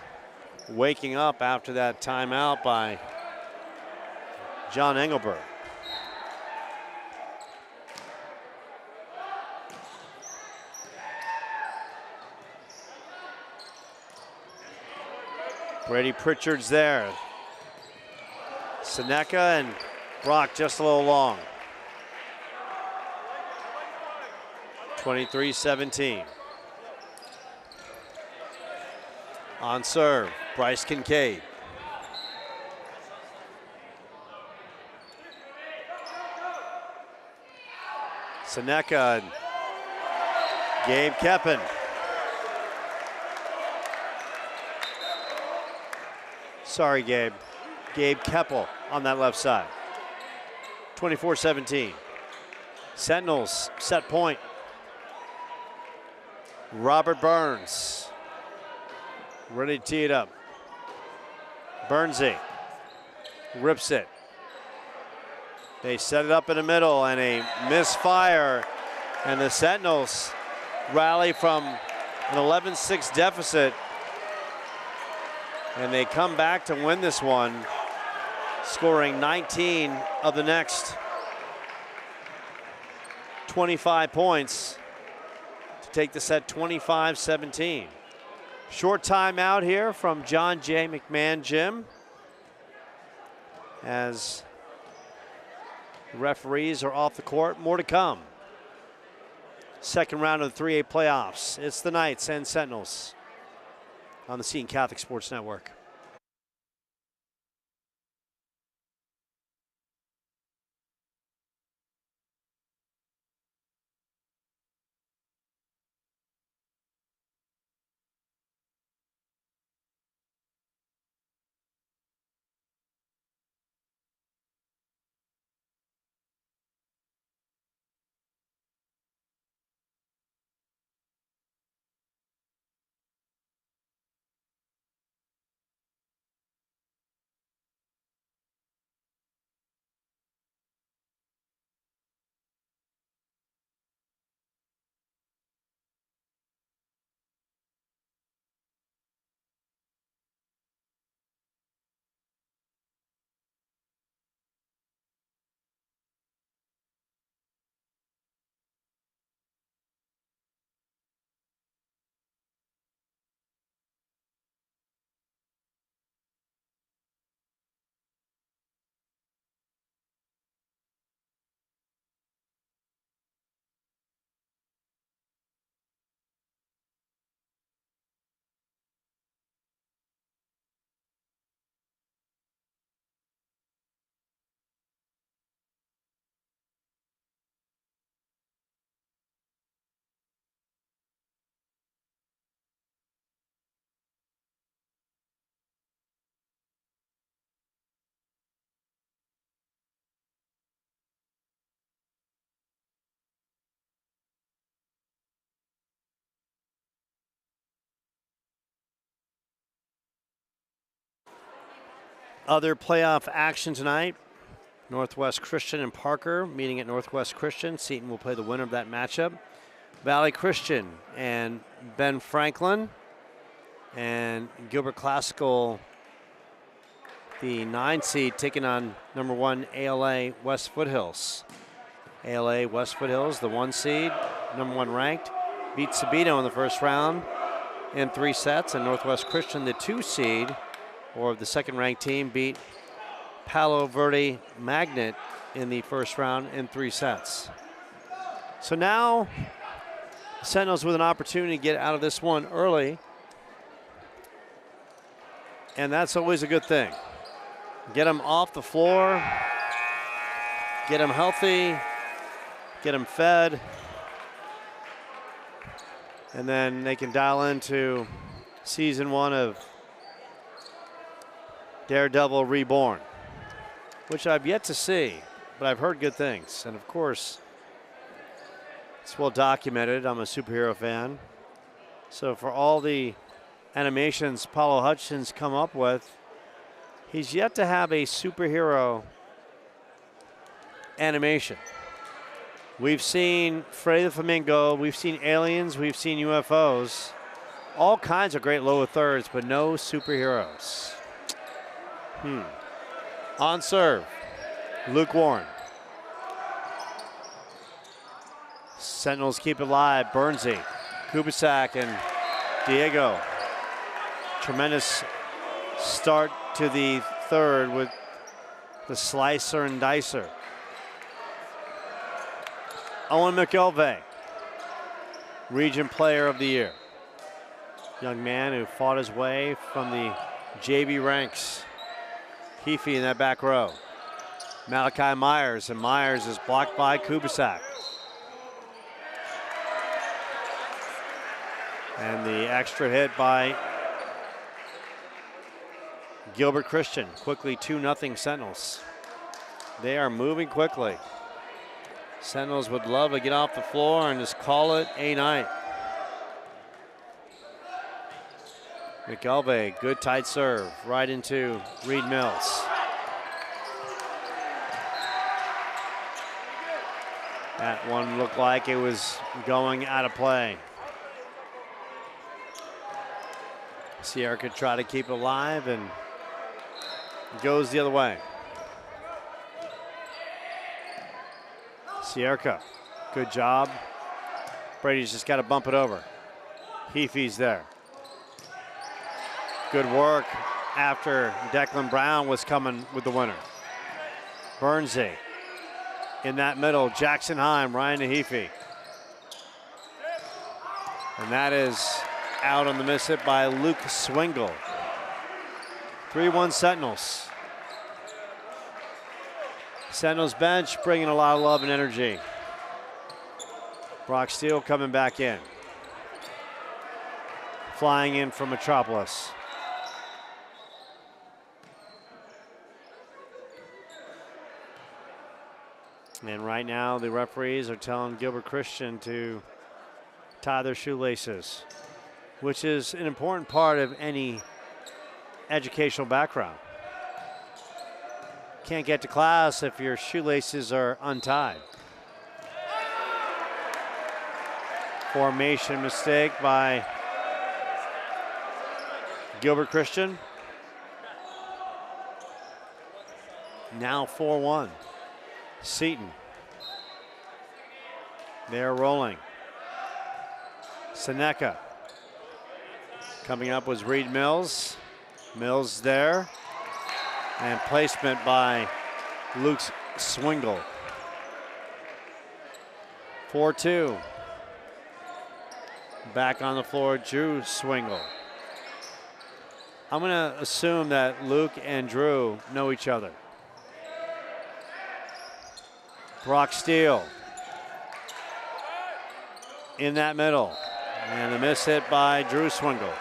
waking up after that timeout by John Engelbert. Brady Pritchard's there. Seneca and Brock just a little long. 23-17. On serve, Bryce Kincaid. Seneca and Gabe Keppen. Sorry, Gabe. Gabe Keppel on that left side. 24-17. Sentinels set point. Robert Burns ready to tee it up. Burnsy rips it. They set it up in the middle and a misfire, and the Sentinels rally from an 11-6 deficit, and they come back to win this one, scoring 19 of the next 25 points to take the set 25-17. Short timeout here from John J. McMahon Gym as referees are off the court. More to come. Second round of the 3A playoffs. It's the Knights and Sentinels on the Seton Catholic Sports Network. Other playoff action tonight. Northwest Christian and Parker meeting at Northwest Christian. Seton will play the winner of that matchup. Valley Christian and Ben Franklin. And Gilbert Classical, the 9 seed, taking on number 1 ALA West Foothills. ALA West Foothills, the 1 seed, number 1 ranked, beat Sabino in the first round in 3 sets. And Northwest Christian, the 2 seed, or the second ranked team, beat Palo Verde Magnet in the first round in 3 sets. So now Sentinels with an opportunity to get out of this one early, and that's always a good thing. Get them off the floor, get them healthy, get them fed, and then they can dial into season 1 of Daredevil Reborn, which I've yet to see, but I've heard good things. And of course, it's well documented. I'm a superhero fan. So for all the animations Paulo Hutchins come up with, he's yet to have a superhero animation. We've seen Freddy the Flamingo, we've seen aliens, we've seen UFOs, all kinds of great lower thirds, but no superheroes. On serve, Luke Warren. Sentinels keep it live. Burnsy, Kubisak, and Diego. Tremendous start to the third with the slicer and dicer. Owen McElvey, Region Player of the Year. Young man who fought his way from the JV ranks. Heafy in that back row. Malachi Myers, and Myers is blocked by Kubisak. And the extra hit by Gilbert Christian. Quickly 2-0 Sentinels. They are moving quickly. Sentinels would love to get off the floor and just call it a night. McElvey, good tight serve, right into Reed Mills. That one looked like it was going out of play. Sierra could try to keep it alive and it goes the other way. Sierra, good job. Brady's just got to bump it over. Heafy's there. Good work after Declan Brown was coming with the winner. Bernsey in that middle. Jackson Heim, Ryan Heafy. And that is out on the miss hit by Luke Swingle. 3-1 Sentinels. Sentinels bench bringing a lot of love and energy. Brock Steele coming back in. Flying in from Metropolis. And right now the referees are telling Gilbert Christian to tie their shoelaces, which is an important part of any educational background. Can't get to class if your shoelaces are untied. Formation mistake by Gilbert Christian. Now 4-1. Seton. They're rolling. Seneca. Coming up was Reed Mills. Mills there. And placement by Luke Swingle. 4-2. Back on the floor, Drew Swingle. I'm going to assume that Luke and Drew know each other. Brock Steele in that middle. And the miss hit by Drew Swingle.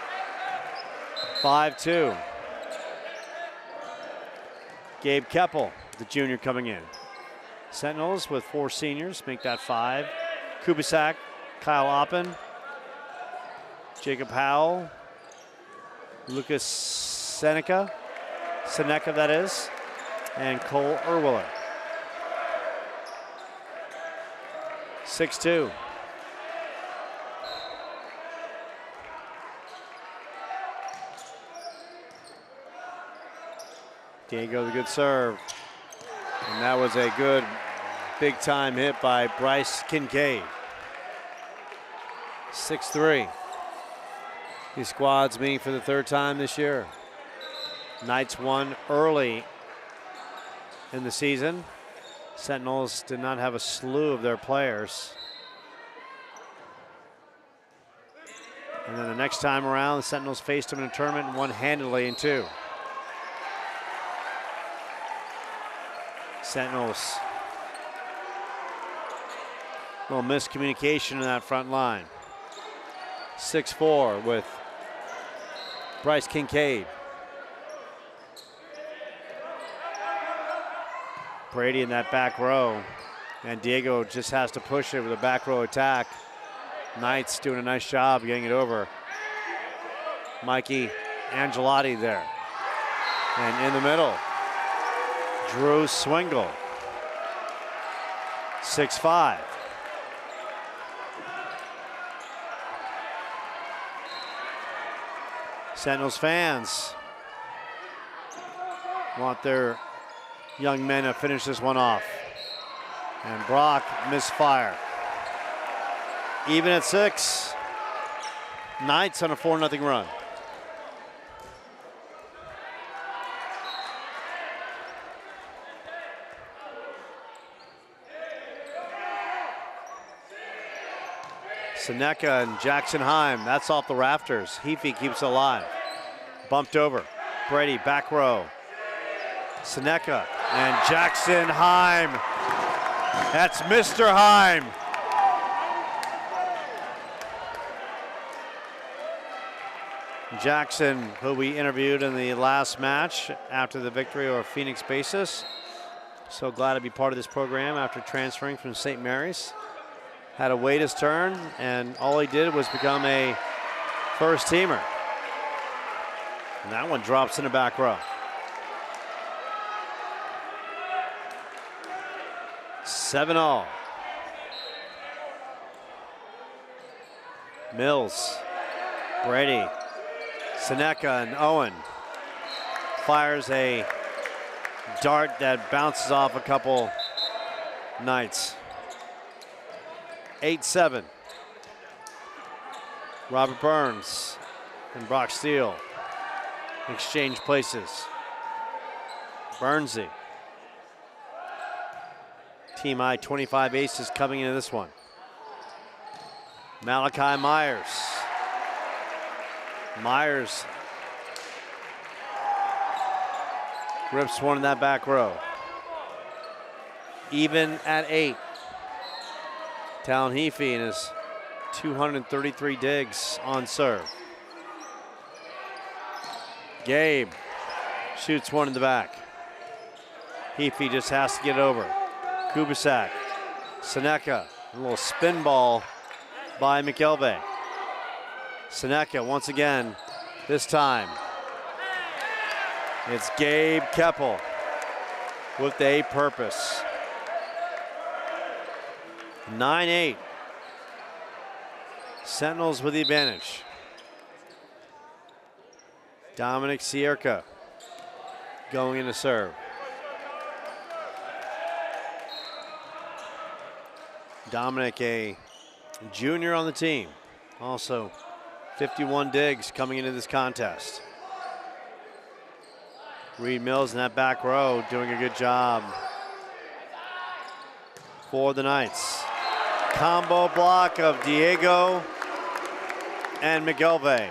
5-2. Gabe Keppel, the junior, coming in. Sentinels with 4 seniors, make that 5. Kubisak, Kyle Oppen, Jacob Howell, Lucas Seneca that is, and Cole Erwiller. 6-2. Diego, the good serve. And that was a good big time hit by Bryce Kincaid. 6-3. These squads meeting for the 3rd time this year. Knights won early in the season. Sentinels did not have a slew of their players. And then the next time around, the Sentinels faced them in a tournament and won handily in 2. Sentinels. A little miscommunication in that front line. 6-4 with Bryce Kincaid. Brady in that back row. And Diego just has to push it with a back row attack. Knights doing a nice job getting it over. Mikey Angelotti there. And in the middle, Drew Swingle. 6-5. Sentinels fans want their young men to finish this one off. And Brock misfire. Even at 6. Knights on a 4-0 run. Seneca and Jackson Heim, that's off the rafters. Heafy keeps it alive. Bumped over. Brady, back row. Seneca and Jackson Heim. That's Mr. Heim. Jackson, who we interviewed in the last match after the victory over Phoenix Basis. So glad to be part of this program after transferring from St. Mary's. Had to wait his turn, and all he did was become a first teamer. And that one drops in the back row. 7-all. Mills, Brady, Seneca, and Owen fires a dart that bounces off a couple knights. 8-7. Robert Burns and Brock Steele exchange places. Burnsy. Team high 25 aces coming into this one. Malachi Myers. Myers rips one in that back row. Even at 8. Talon Heafy and his 233 digs on serve. Gabe shoots one in the back. Heafy just has to get it over. Kubisak, Seneca, a little spin ball by McElvey. Seneca once again, this time it's Gabe Keppel with a purpose. 9-8. Sentinels with the advantage. Dominic Sierka going in to serve. Dominic, a junior on the team. Also 51 digs coming into this contest. Reed Mills in that back row doing a good job for the Knights. Combo block of Diego and McElvey.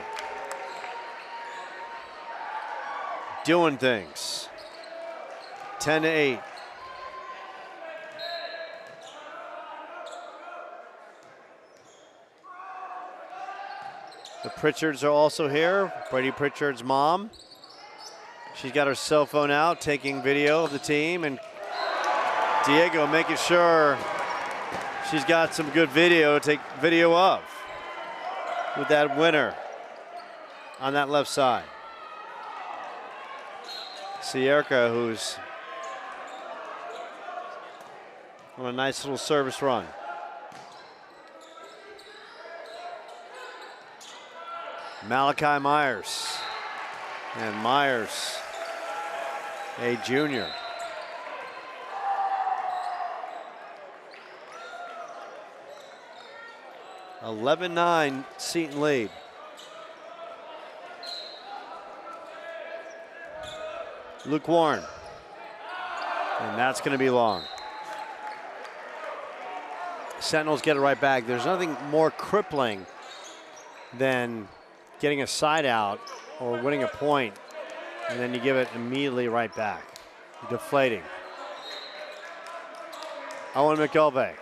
Doing things. 10-8. The Pritchards are also here. Brady Pritchard's mom. She's got her cell phone out taking video of the team, and Diego making sure she's got some good video to take video of with that winner on that left side. Sierka, who's on a nice little service run. Malachi Myers. And Myers, a junior. (11-9) Seton lead. Luke Warren. And that's going to be long. Sentinels get it right back. There's nothing more crippling than getting a side out or winning a point, and then you give it immediately right back. Deflating. Owen McElvey,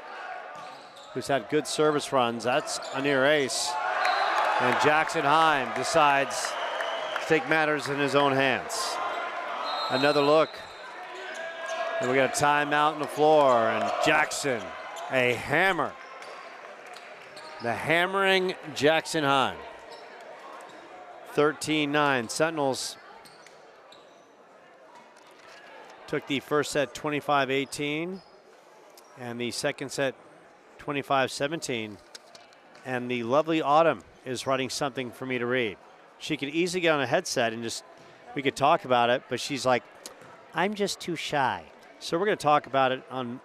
who's had good service runs. That's a near ace. And Jackson Heim decides to take matters in his own hands. Another look. And we got a timeout on the floor, and Jackson, a hammer. The hammering Jackson Heim. 13-9. Sentinels took the first set 25-18 and the second set 25-17. And the lovely Autumn is writing something for me to read. She could easily get on a headset and we could talk about it, but she's like, I'm just too shy. So we're going to talk about it on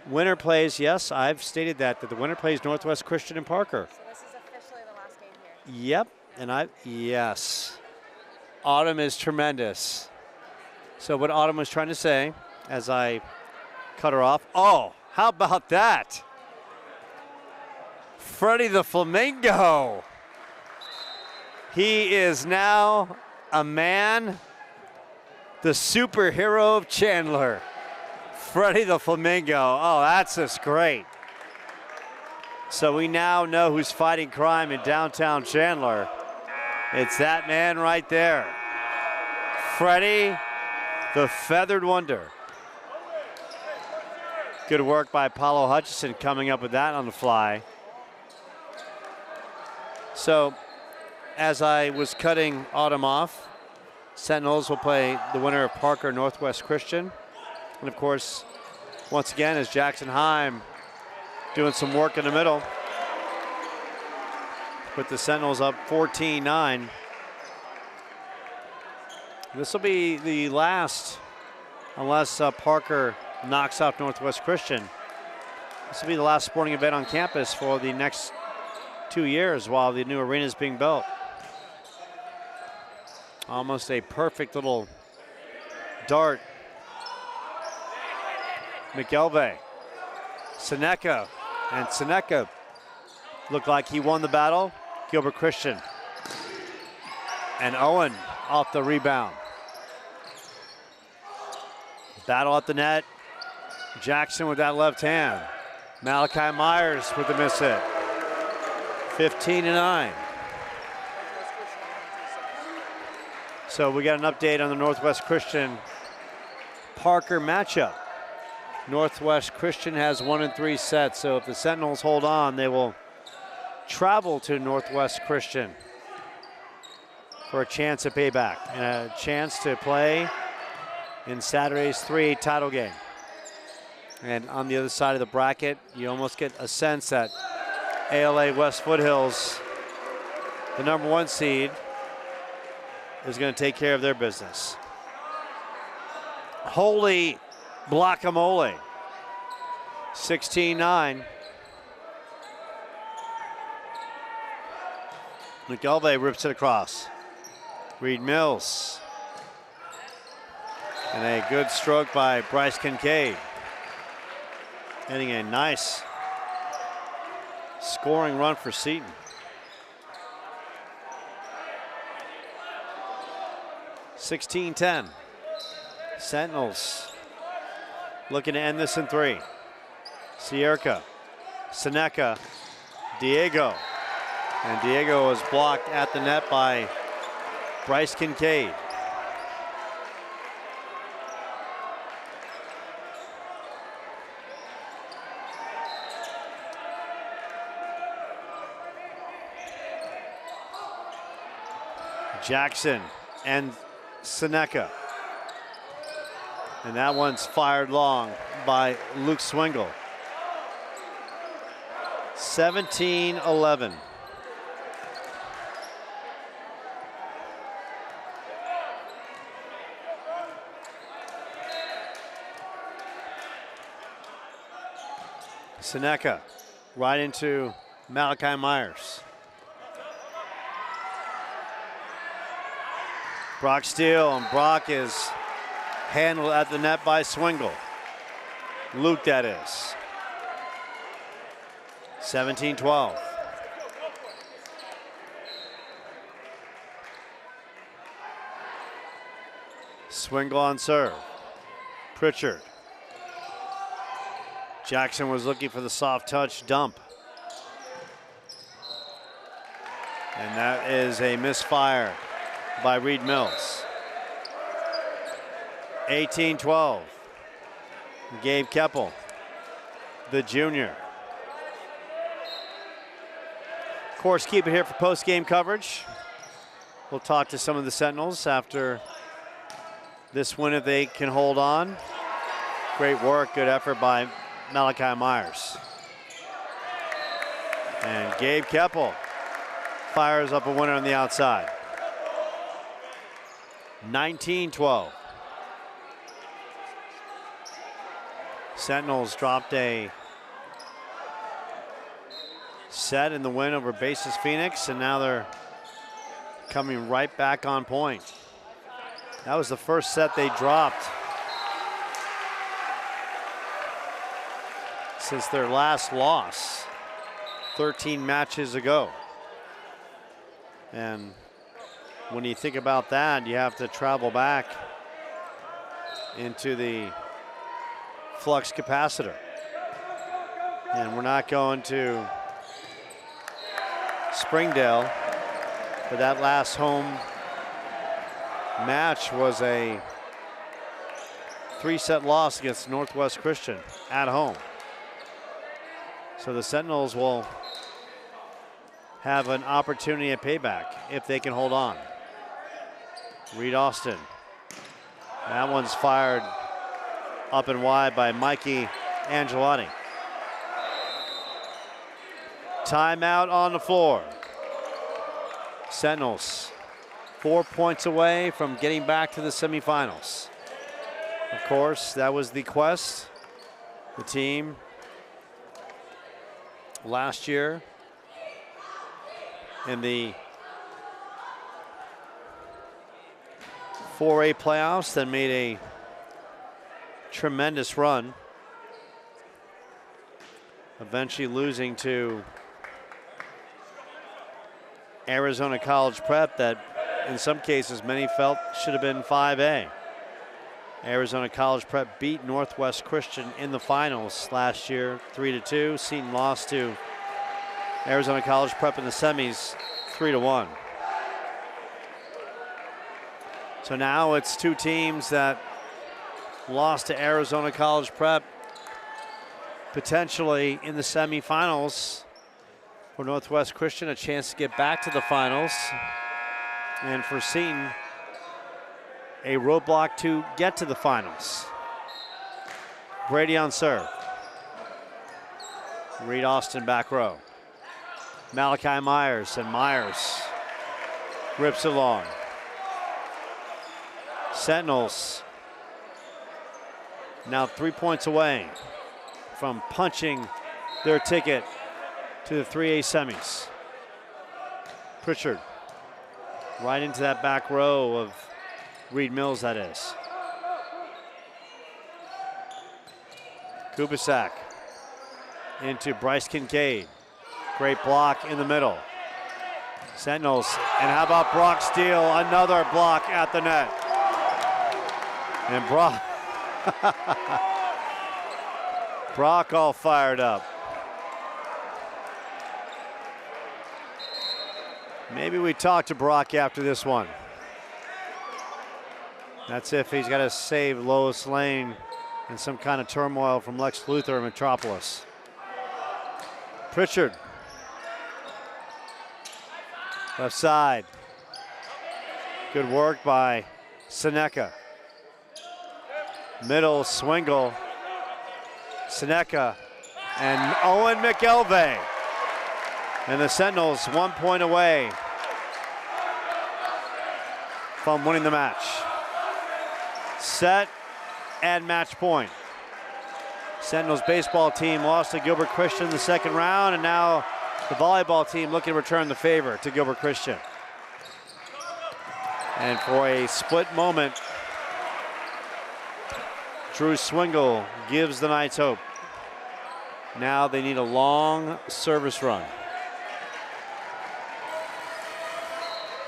winner plays. Yes, I've stated that the winner plays Northwest Christian and Parker. So this is officially the last game here. Yep. And yes, Autumn is tremendous. So what Autumn was trying to say as I cut her off, oh, how about that? Freddie the Flamingo. He is now a man, the superhero of Chandler. Freddie the Flamingo. Oh, that's just great. So we now know who's fighting crime in downtown Chandler. It's that man right there. Freddie, the Feathered Wonder. Good work by Paulo Hutchison coming up with that on the fly. So, as I was cutting Autumn off, Sentinels will play the winner of Parker Northwest Christian. And of course, once again, is Jackson Heim doing some work in the middle. Put the Sentinels up 14-9. This will be the last, unless Parker knocks off Northwest Christian. This will be the last sporting event on campus for the next 2 years while the new arena is being built. Almost a perfect little dart. McElvey, Seneca, and Seneca looked like he won the battle. Gilbert Christian. And Owen off the rebound. Battle at the net. Jackson with that left hand. Malachi Myers with the miss hit. 15-9. So we got an update on the Northwest Christian Parker matchup. Northwest Christian has 1 in 3 sets, so if the Sentinels hold on, they will travel to Northwest Christian for a chance at payback and a chance to play in Saturday's 3A title game. And on the other side of the bracket, you almost get a sense that ALA West Foothills, the #1 seed, is going to take care of their business. Holy guacamole. 16-9. McElvey rips it across. Reed Mills. And a good stroke by Bryce Kincaid. Getting a nice scoring run for Seton. (16-10). Sentinels looking to end this in 3. Sierka, Seneca, Diego. And Diego was blocked at the net by Bryce Kincaid. Jackson and Seneca. And that one's fired long by Luke Swingle. 17-11. Seneca right into Malachi Myers. Brock Steele, and Brock is handled at the net by Swingle. Luke, that is. 17-12. Swingle on serve. Pritchard. Jackson was looking for the soft touch dump. And that is a misfire by Reed Mills. 18-12. Gabe Keppel, the junior. Of course, keep it here for post-game coverage. We'll talk to some of the Sentinels after this win if they can hold on. Great work, good effort by Malachi Myers. And Gabe Keppel fires up a winner on the outside. 19-12. Sentinels dropped a set in the win over Basis Phoenix, and now they're coming right back on point. That was the first set they dropped since their last loss 13 matches ago. And when you think about that, you have to travel back into the flux capacitor. And we're not going to Springdale. But that last home match was a 3-set loss against Northwest Christian at home. So the Sentinels will have an opportunity at payback if they can hold on. Reed Austin. That one's fired up and wide by Mikey Angelotti. Timeout on the floor. Sentinels 4 points away from getting back to the semifinals. Of course, that was the quest. The team last year in the 4A playoffs that made a tremendous run, eventually losing to Arizona College Prep that in some cases many felt should have been 5A. Arizona College Prep beat Northwest Christian in the finals last year 3-2. Seton lost to Arizona College Prep in the semis 3-1. So now it's two teams that lost to Arizona College Prep, potentially in the semifinals. For Northwest Christian, a chance to get back to the finals. And for Seton, a roadblock to get to the finals. Brady on serve. Reed Austin back row. Malachi Myers, and Myers rips it long. Sentinels now 3 points away from punching their ticket to the 3A semis. Pritchard right into that back row of Reed Mills, that is. Kubisak into Bryce Kincaid. Great block in the middle. Sentinels, and how about Brock Steele? Another block at the net. And Brock all fired up. Maybe we talk to Brock after this one. That's if he's got to save Lois Lane in some kind of turmoil from Lex Luthor in Metropolis. Pritchard. Left side. Good work by Seneca. Middle Swingle. Seneca and Owen McElvey. And the Sentinels 1 point away from winning the match. Set and match point. Sentinels baseball team lost to Gilbert Christian in the second round, and now the volleyball team looking to return the favor to Gilbert Christian. And for a split moment, Drew Swingle gives the Knights hope. Now they need a long service run.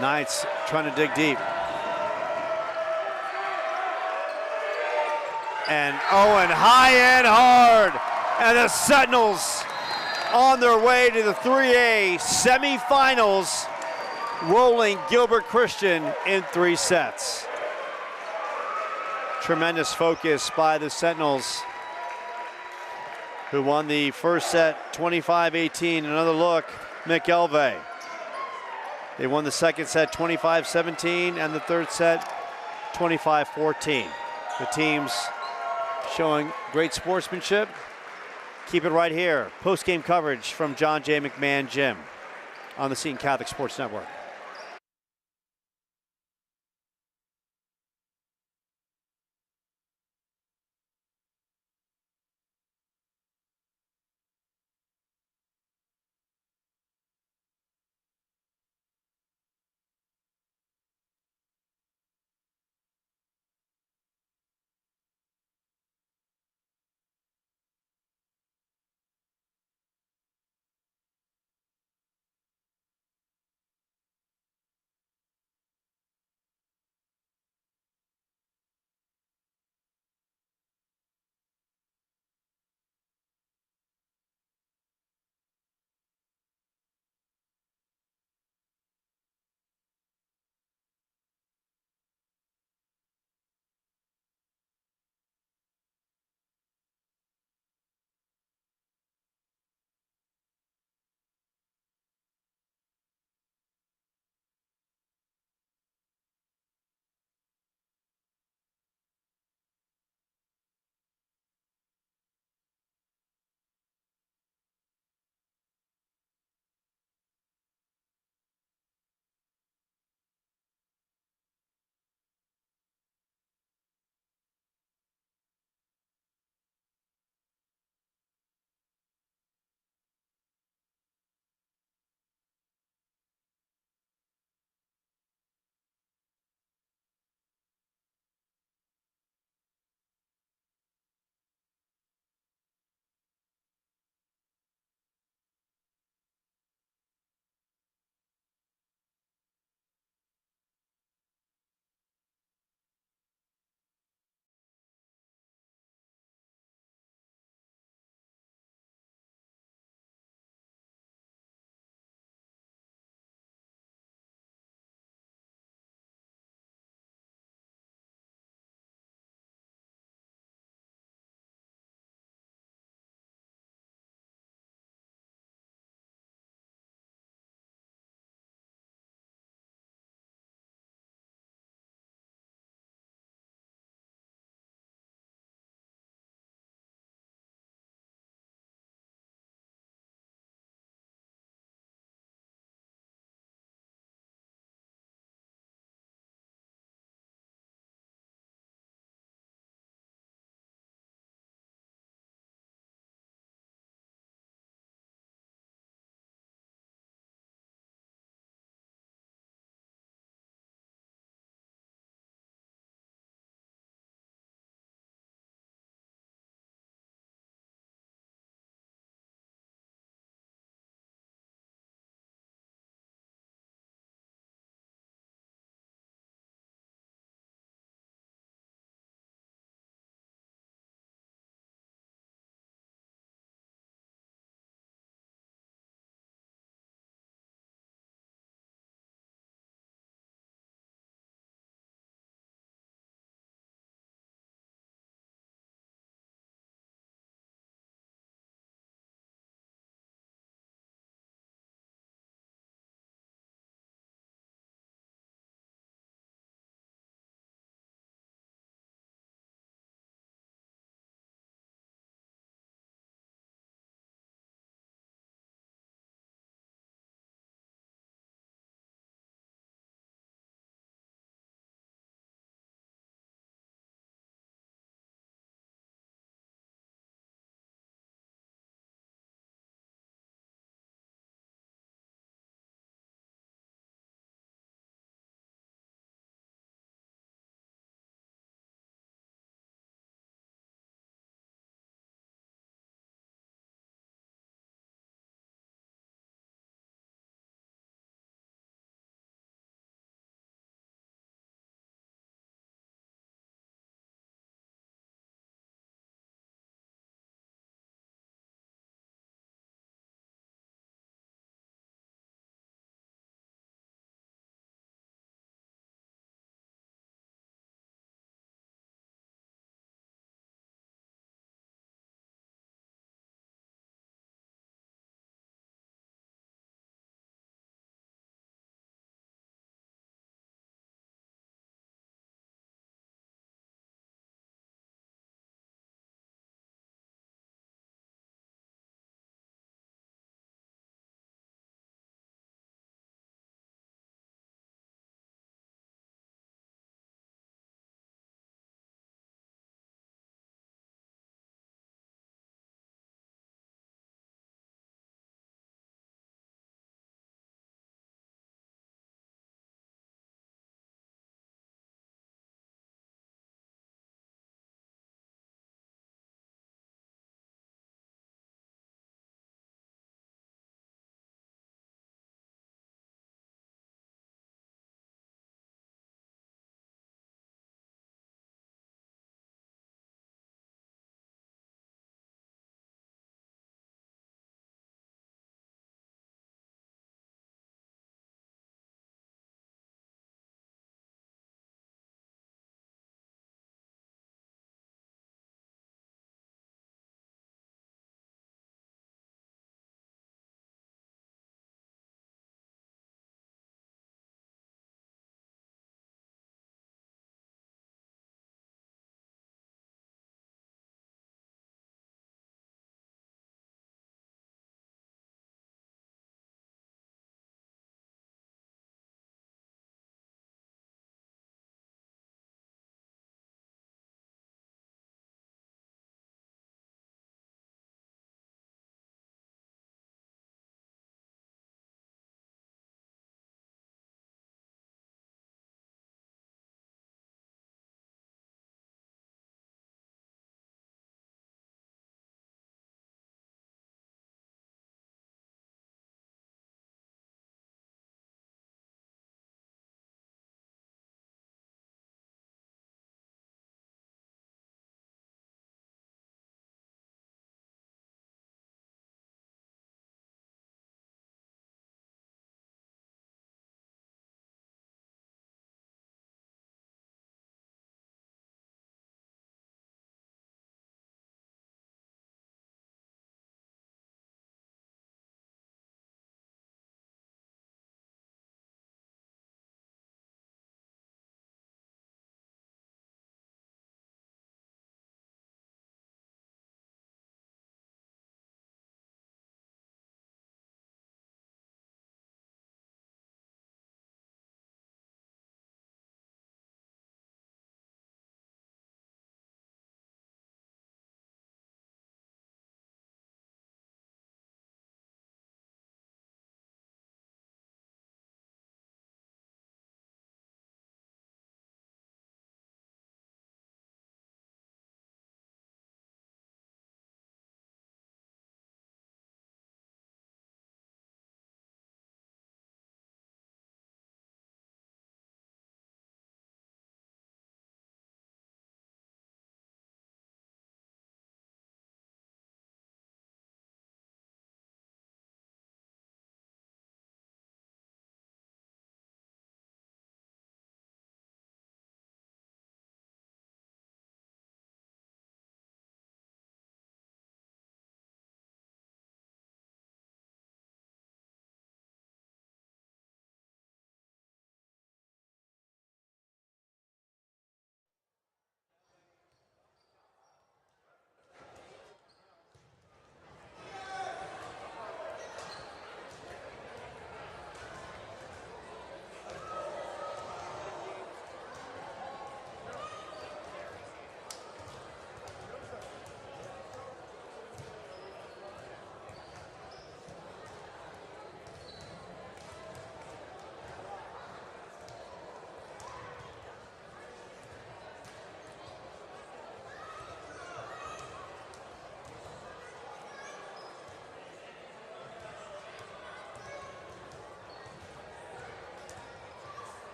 Knights trying to dig deep. And Owen high and hard. And the Sentinels on their way to the 3A semifinals, rolling Gilbert Christian in 3 sets. Tremendous focus by the Sentinels, who won the first set 25-18. Another look, McElvey. They won the second set 25-17 and the third set 25-14. The teams showing great sportsmanship. Keep it right here. Post-game coverage from John J. McMahon Gym on the Seton Catholic Sports Network.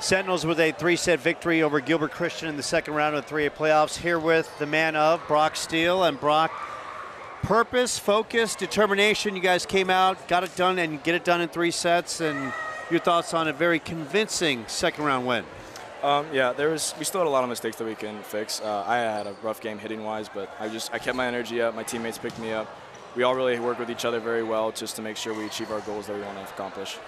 Sentinels with a 3-set victory over Gilbert Christian in the second round of the 3A playoffs. Here with the man of Brock Steele. And Brock, purpose, focus, determination. You guys came out, got it done, and get it done in 3 sets. And your thoughts on a very convincing second round win? Yeah, we still had a lot of mistakes that we can fix. I had a rough game hitting-wise, but I kept my energy up. My teammates picked me up. We all really work with each other very well just to make sure we achieve our goals that we want to accomplish.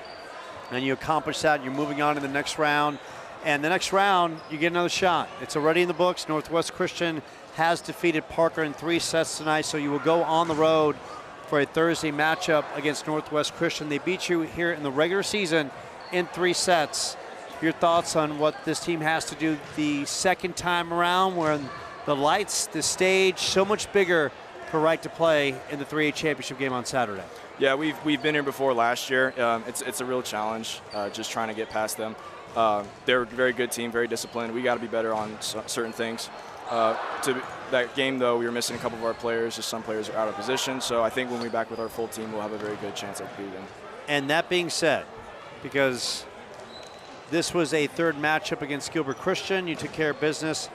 And you accomplish that, you're moving on to the next round. And the next round, you get another shot. It's already in the books. Northwest Christian has defeated Parker in 3 sets tonight, so you will go on the road for a Thursday matchup against Northwest Christian. They beat you here in the regular season in 3 sets. Your thoughts on what this team has to do the second time around, where the lights, the stage, so much bigger for right to play in the 3A championship game on Saturday? Yeah, we've been here before last year. It's a real challenge, just trying to get past them. They're a very good team, very disciplined. We got to be better on certain things. To that game, though, we were missing a couple of our players. Just some players are out of position. So I think when we're back with our full team, we'll have a very good chance at beating them. And that being said, because this was a third matchup against Gilbert Christian, you took care of business.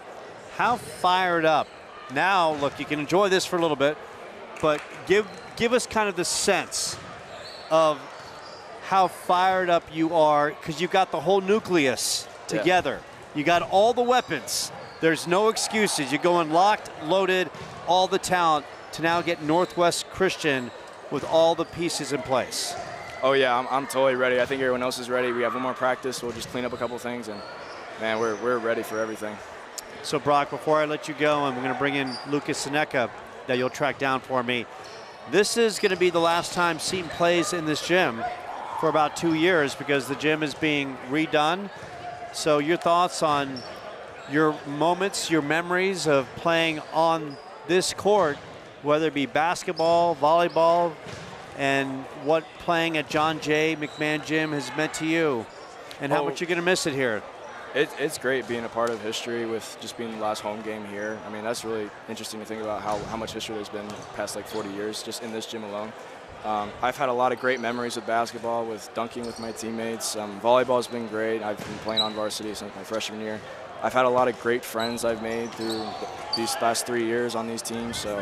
How fired up? Now, look, you can enjoy this for a little bit, but give us kind of the sense of how fired up you are, because you've got the whole nucleus together. Yeah. You got all the weapons. There's no excuses. You're going locked, loaded, all the talent to now get Northwest Christian with all the pieces in place. Oh, yeah, I'm totally ready. I think everyone else is ready. We have one more practice. We'll just clean up a couple things, and, man, we're ready for everything. So, Brock, before I let you go, and we're going to bring in Lucas Seneca that you'll track down for me. This is going to be the last time Seton plays in this gym for about 2 years because the gym is being redone. So your thoughts on your moments, your memories of playing on this court, whether it be basketball, volleyball, and what playing at John J. McMahon Gym has meant to you, and how much you're going to miss it here. It's great being a part of history with just being the last home game here. I mean, that's really interesting to think about how much history there's been the past like 40 years just in this gym alone. I've had a lot of great memories with basketball, with dunking with my teammates. Volleyball's been great. I've been playing on varsity since my freshman year. I've had a lot of great friends I've made through these last 3 years on these teams. So,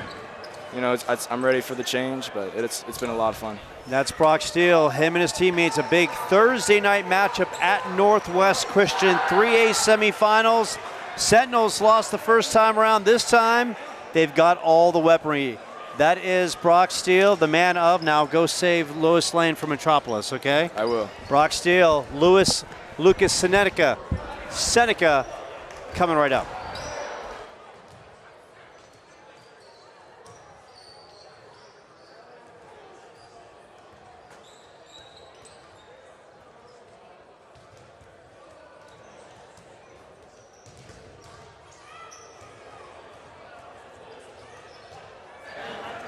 you know, I'm ready for the change, but it's been a lot of fun. That's Brock Steele, him and his teammates, a big Thursday night matchup at Northwest Christian, 3A semifinals. Sentinels lost the first time around. This time, they've got all the weaponry. That is Brock Steele, the man of. Now go save Lewis Lane from Metropolis, okay? I will. Brock Steele, Lucas Seneca coming right up.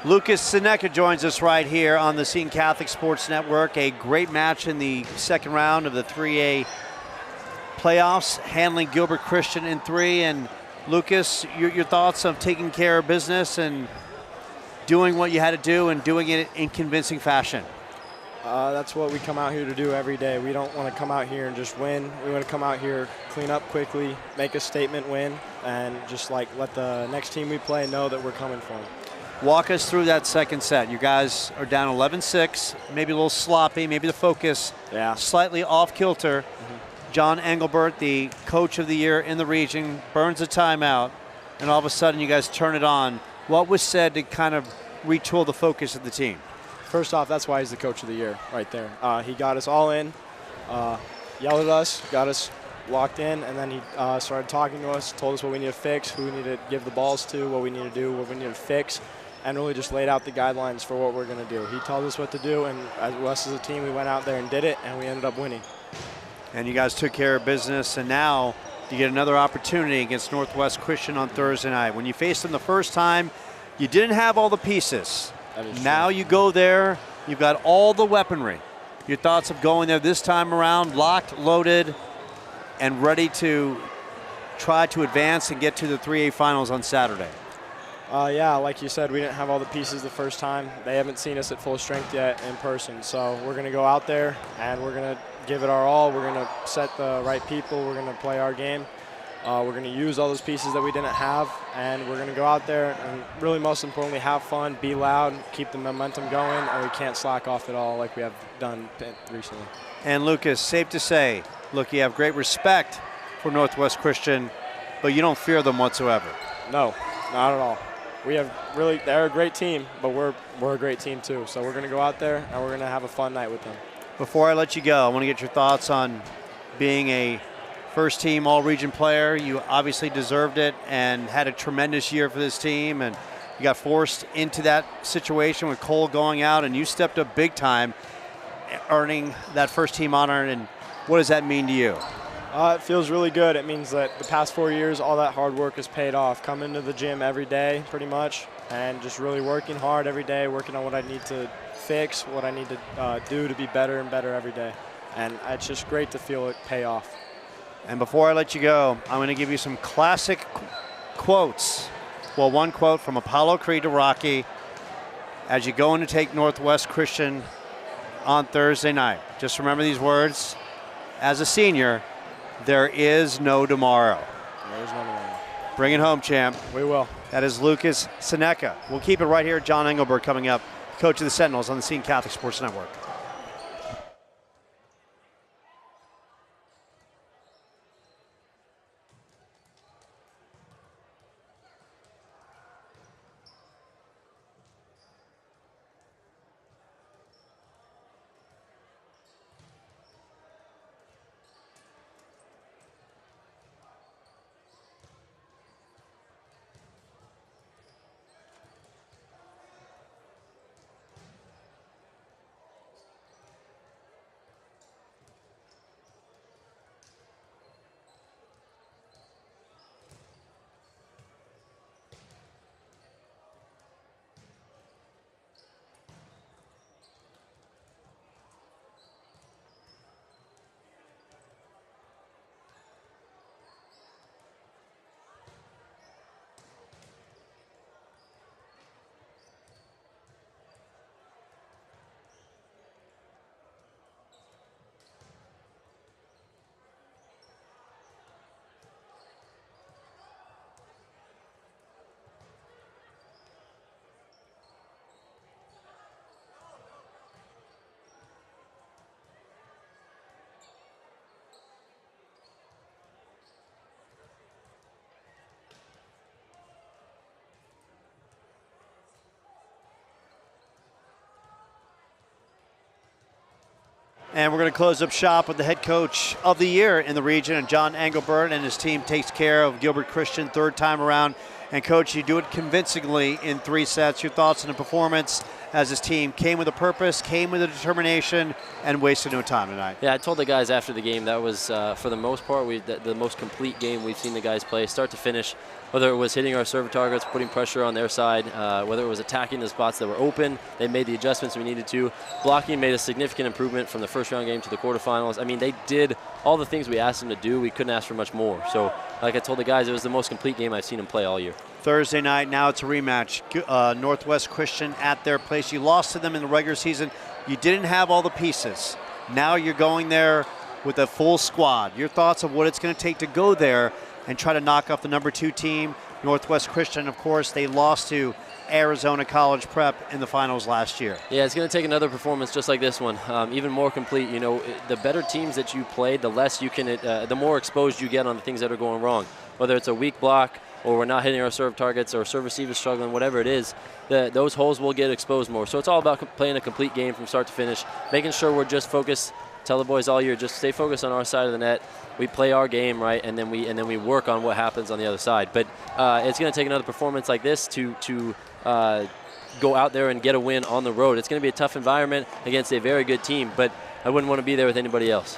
Lucas Seneca joins us right here on the Seton Catholic Sports Network. A great match in the second round of the 3A playoffs, handling Gilbert Christian in 3. And Lucas, your thoughts of taking care of business and doing what you had to do and doing it in convincing fashion? That's what we come out here to do every day. We don't want to come out here and just win. We want to come out here, clean up quickly, make a statement win, and just like let the next team we play know that we're coming for them. Walk us through that second set. You guys are down 11-6, maybe a little sloppy, maybe the focus slightly off kilter. John Engelbert, the coach of the year in the region, burns a timeout, and all of a sudden you guys turn it on. What was said to kind of retool the focus of the team? First off, that's why he's the coach of the year right there. He got us all in, yelled at us, got us locked in, and then he started talking to us, told us what we need to fix, who we need to give the balls to, what we need to do, what we need to fix, and really just laid out the guidelines for what we're going to do. He told us what to do, and us as a team, we went out there and did it, and we ended up winning. And you guys took care of business, and now you get another opportunity against Northwest Christian on Thursday night. When you faced them the first time, you didn't have all the pieces. Now you go there, you've got all the weaponry. Your thoughts of going there this time around, locked, loaded, and ready to try to advance and get to the 3A finals on Saturday? Yeah, like you said, we didn't have all the pieces the first time. They haven't seen us at full strength yet in person. So we're going to go out there and we're going to give it our all. We're going to set the right people. We're going to play our game. We're going to use all those pieces that we didn't have, and we're going to go out there and really most importantly have fun, be loud, keep the momentum going, and we can't slack off at all like we have done recently. And Lucas, safe to say, look, you have great respect for Northwest Christian, but you don't fear them whatsoever. No, not at all. They're a great team, but we're a great team too. So we're going to go out there and we're going to have a fun night with them. Before I let you go, I want to get your thoughts on being a first-team all-region player. You obviously deserved it and had a tremendous year for this team, and you got forced into that situation with Cole going out, and you stepped up big time, earning that first-team honor. And what does that mean to you? It feels really good. It means that the past 4 years, all that hard work has paid off. Coming to the gym every day, pretty much, and just really working hard every day, working on what I need to fix, what I need to do to be better and better every day. And it's just great to feel it pay off. And before I let you go, I'm going to give you some classic quotes. Well, one quote from Apollo Creed to Rocky as you go in to take Northwest Christian on Thursday night. Just remember these words. As a senior, there is no tomorrow. There is no tomorrow. Bring it home, champ. We will. That is Lucas Seneca. We'll keep it right here. John Engelbert coming up, coach of the Sentinels on the Seton Catholic Sports Network. And we're going to close up shop with the head coach of the year in the region, and John Engelbert and his team takes care of Gilbert Christian third time around. And coach, you do it convincingly in 3 sets. Your thoughts on the performance as his team came with a purpose, came with a determination, and wasted no time tonight. Yeah, I told the guys after the game that was, for the most part, the most complete game we've seen the guys play, start to finish. Whether it was hitting our server targets, putting pressure on their side, whether it was attacking the spots that were open, they made the adjustments we needed to. Blocking made a significant improvement from the first round game to the quarterfinals. I mean, they did all the things we asked them to do. We couldn't ask for much more. So, like I told the guys, it was the most complete game I've seen them play all year. Thursday night, now it's a rematch. Northwest Christian at their place. You lost to them in the regular season. You didn't have all the pieces. Now you're going there with a full squad. Your thoughts of what it's going to take to go there and try to knock off the number 2 team, Northwest Christian. Of course, they lost to Arizona College Prep in the finals last year. Yeah, it's going to take another performance just like this one, even more complete. You know, the better teams that you play, the less you can, the more exposed you get on the things that are going wrong. Whether it's a weak block or we're not hitting our serve targets or serve receiver struggling, whatever it is, those holes will get exposed more. So it's all about playing a complete game from start to finish, making sure we're just focused. Tell the boys all year, just stay focused on our side of the net. We play our game, right, and then we work on what happens on the other side. But it's going to take another performance like this to go out there and get a win on the road. It's going to be a tough environment against a very good team, but I wouldn't want to be there with anybody else.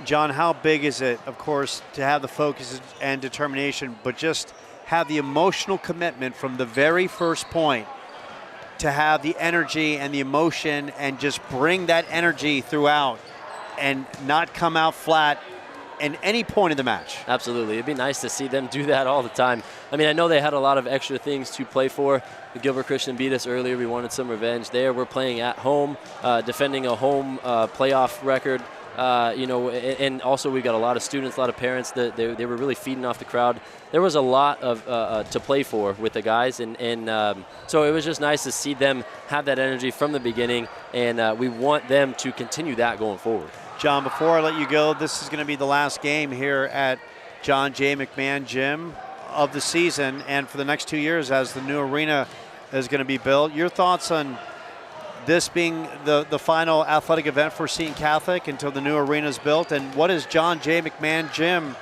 John, how big is it, of course, to have the focus and determination, but just have the emotional commitment from the very first point to have the energy and the emotion and just bring that energy throughout and not come out flat in any point of the match. Absolutely. It'd be nice to see them do that all the time. I mean, I know they had a lot of extra things to play for. Gilbert Christian beat us earlier. We wanted some revenge there. We're playing at home, defending a home playoff record. And also we've got a lot of students, a lot of parents that they were really feeding off the crowd. There was a lot of to play for with the guys, and so it was just nice to see them have that energy from the beginning, and we want them to continue that going forward. John, before I let you go, this is going to be the last game here at John J. McMahon Gym of the season, and for the next 2 years as the new arena is going to be built. Your thoughts on this being the final athletic event for Seton Catholic until the new arena is built, and what has John J. McMahon Gym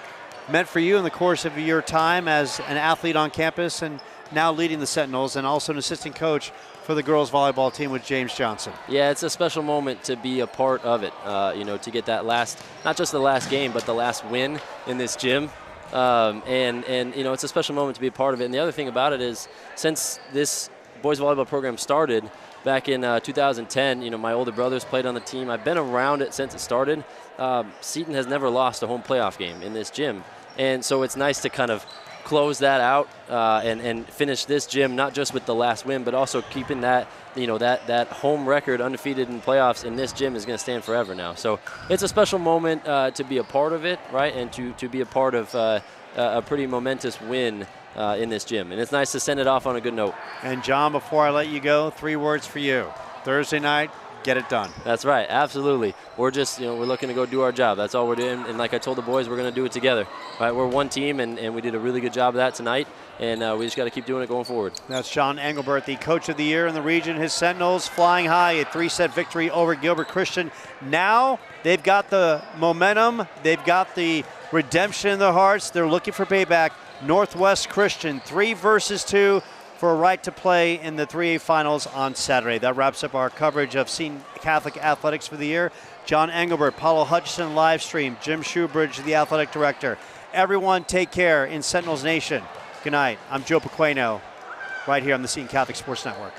meant for you in the course of your time as an athlete on campus and now leading the Sentinels and also an assistant coach for the girls volleyball team with James Johnson? Yeah, it's a special moment to be a part of it, to get that last, not just the last game, but the last win in this gym. It's a special moment to be a part of it. And the other thing about it is, since this boys volleyball program started back in 2010, my older brothers played on the team. I've been around it since it started. Seton has never lost a home playoff game in this gym. And so it's nice to kind of close that out and finish this gym not just with the last win, but also keeping that that home record undefeated in playoffs in this gym is going to stand forever now. So it's a special moment to be a part of it, right, and to be a part of a pretty momentous win in this gym. And it's nice to send it off on a good note. And John, before I let you go, 3 words for you. Thursday night, get it done. That's right, absolutely. We're just, we're looking to go do our job. That's all we're doing. And like I told the boys, we're going to do it together. Right, we're one team, and we did a really good job of that tonight. And we just got to keep doing it going forward. That's John Engelbert, the coach of the year in the region. His Sentinels flying high, a 3-set victory over Gilbert Christian. Now they've got the momentum. They've got the redemption in their hearts. They're looking for payback. Northwest Christian, 3 versus 2 for a right to play in the 3A finals on Saturday. That wraps up our coverage of Seton Catholic Athletics for the year. John Engelbert, Paulo Hutchison live stream, Jim Shoebridge, the athletic director. Everyone take care in Sentinels Nation. Good night. I'm Joe Pequeno, right here on the Seton Catholic Sports Network.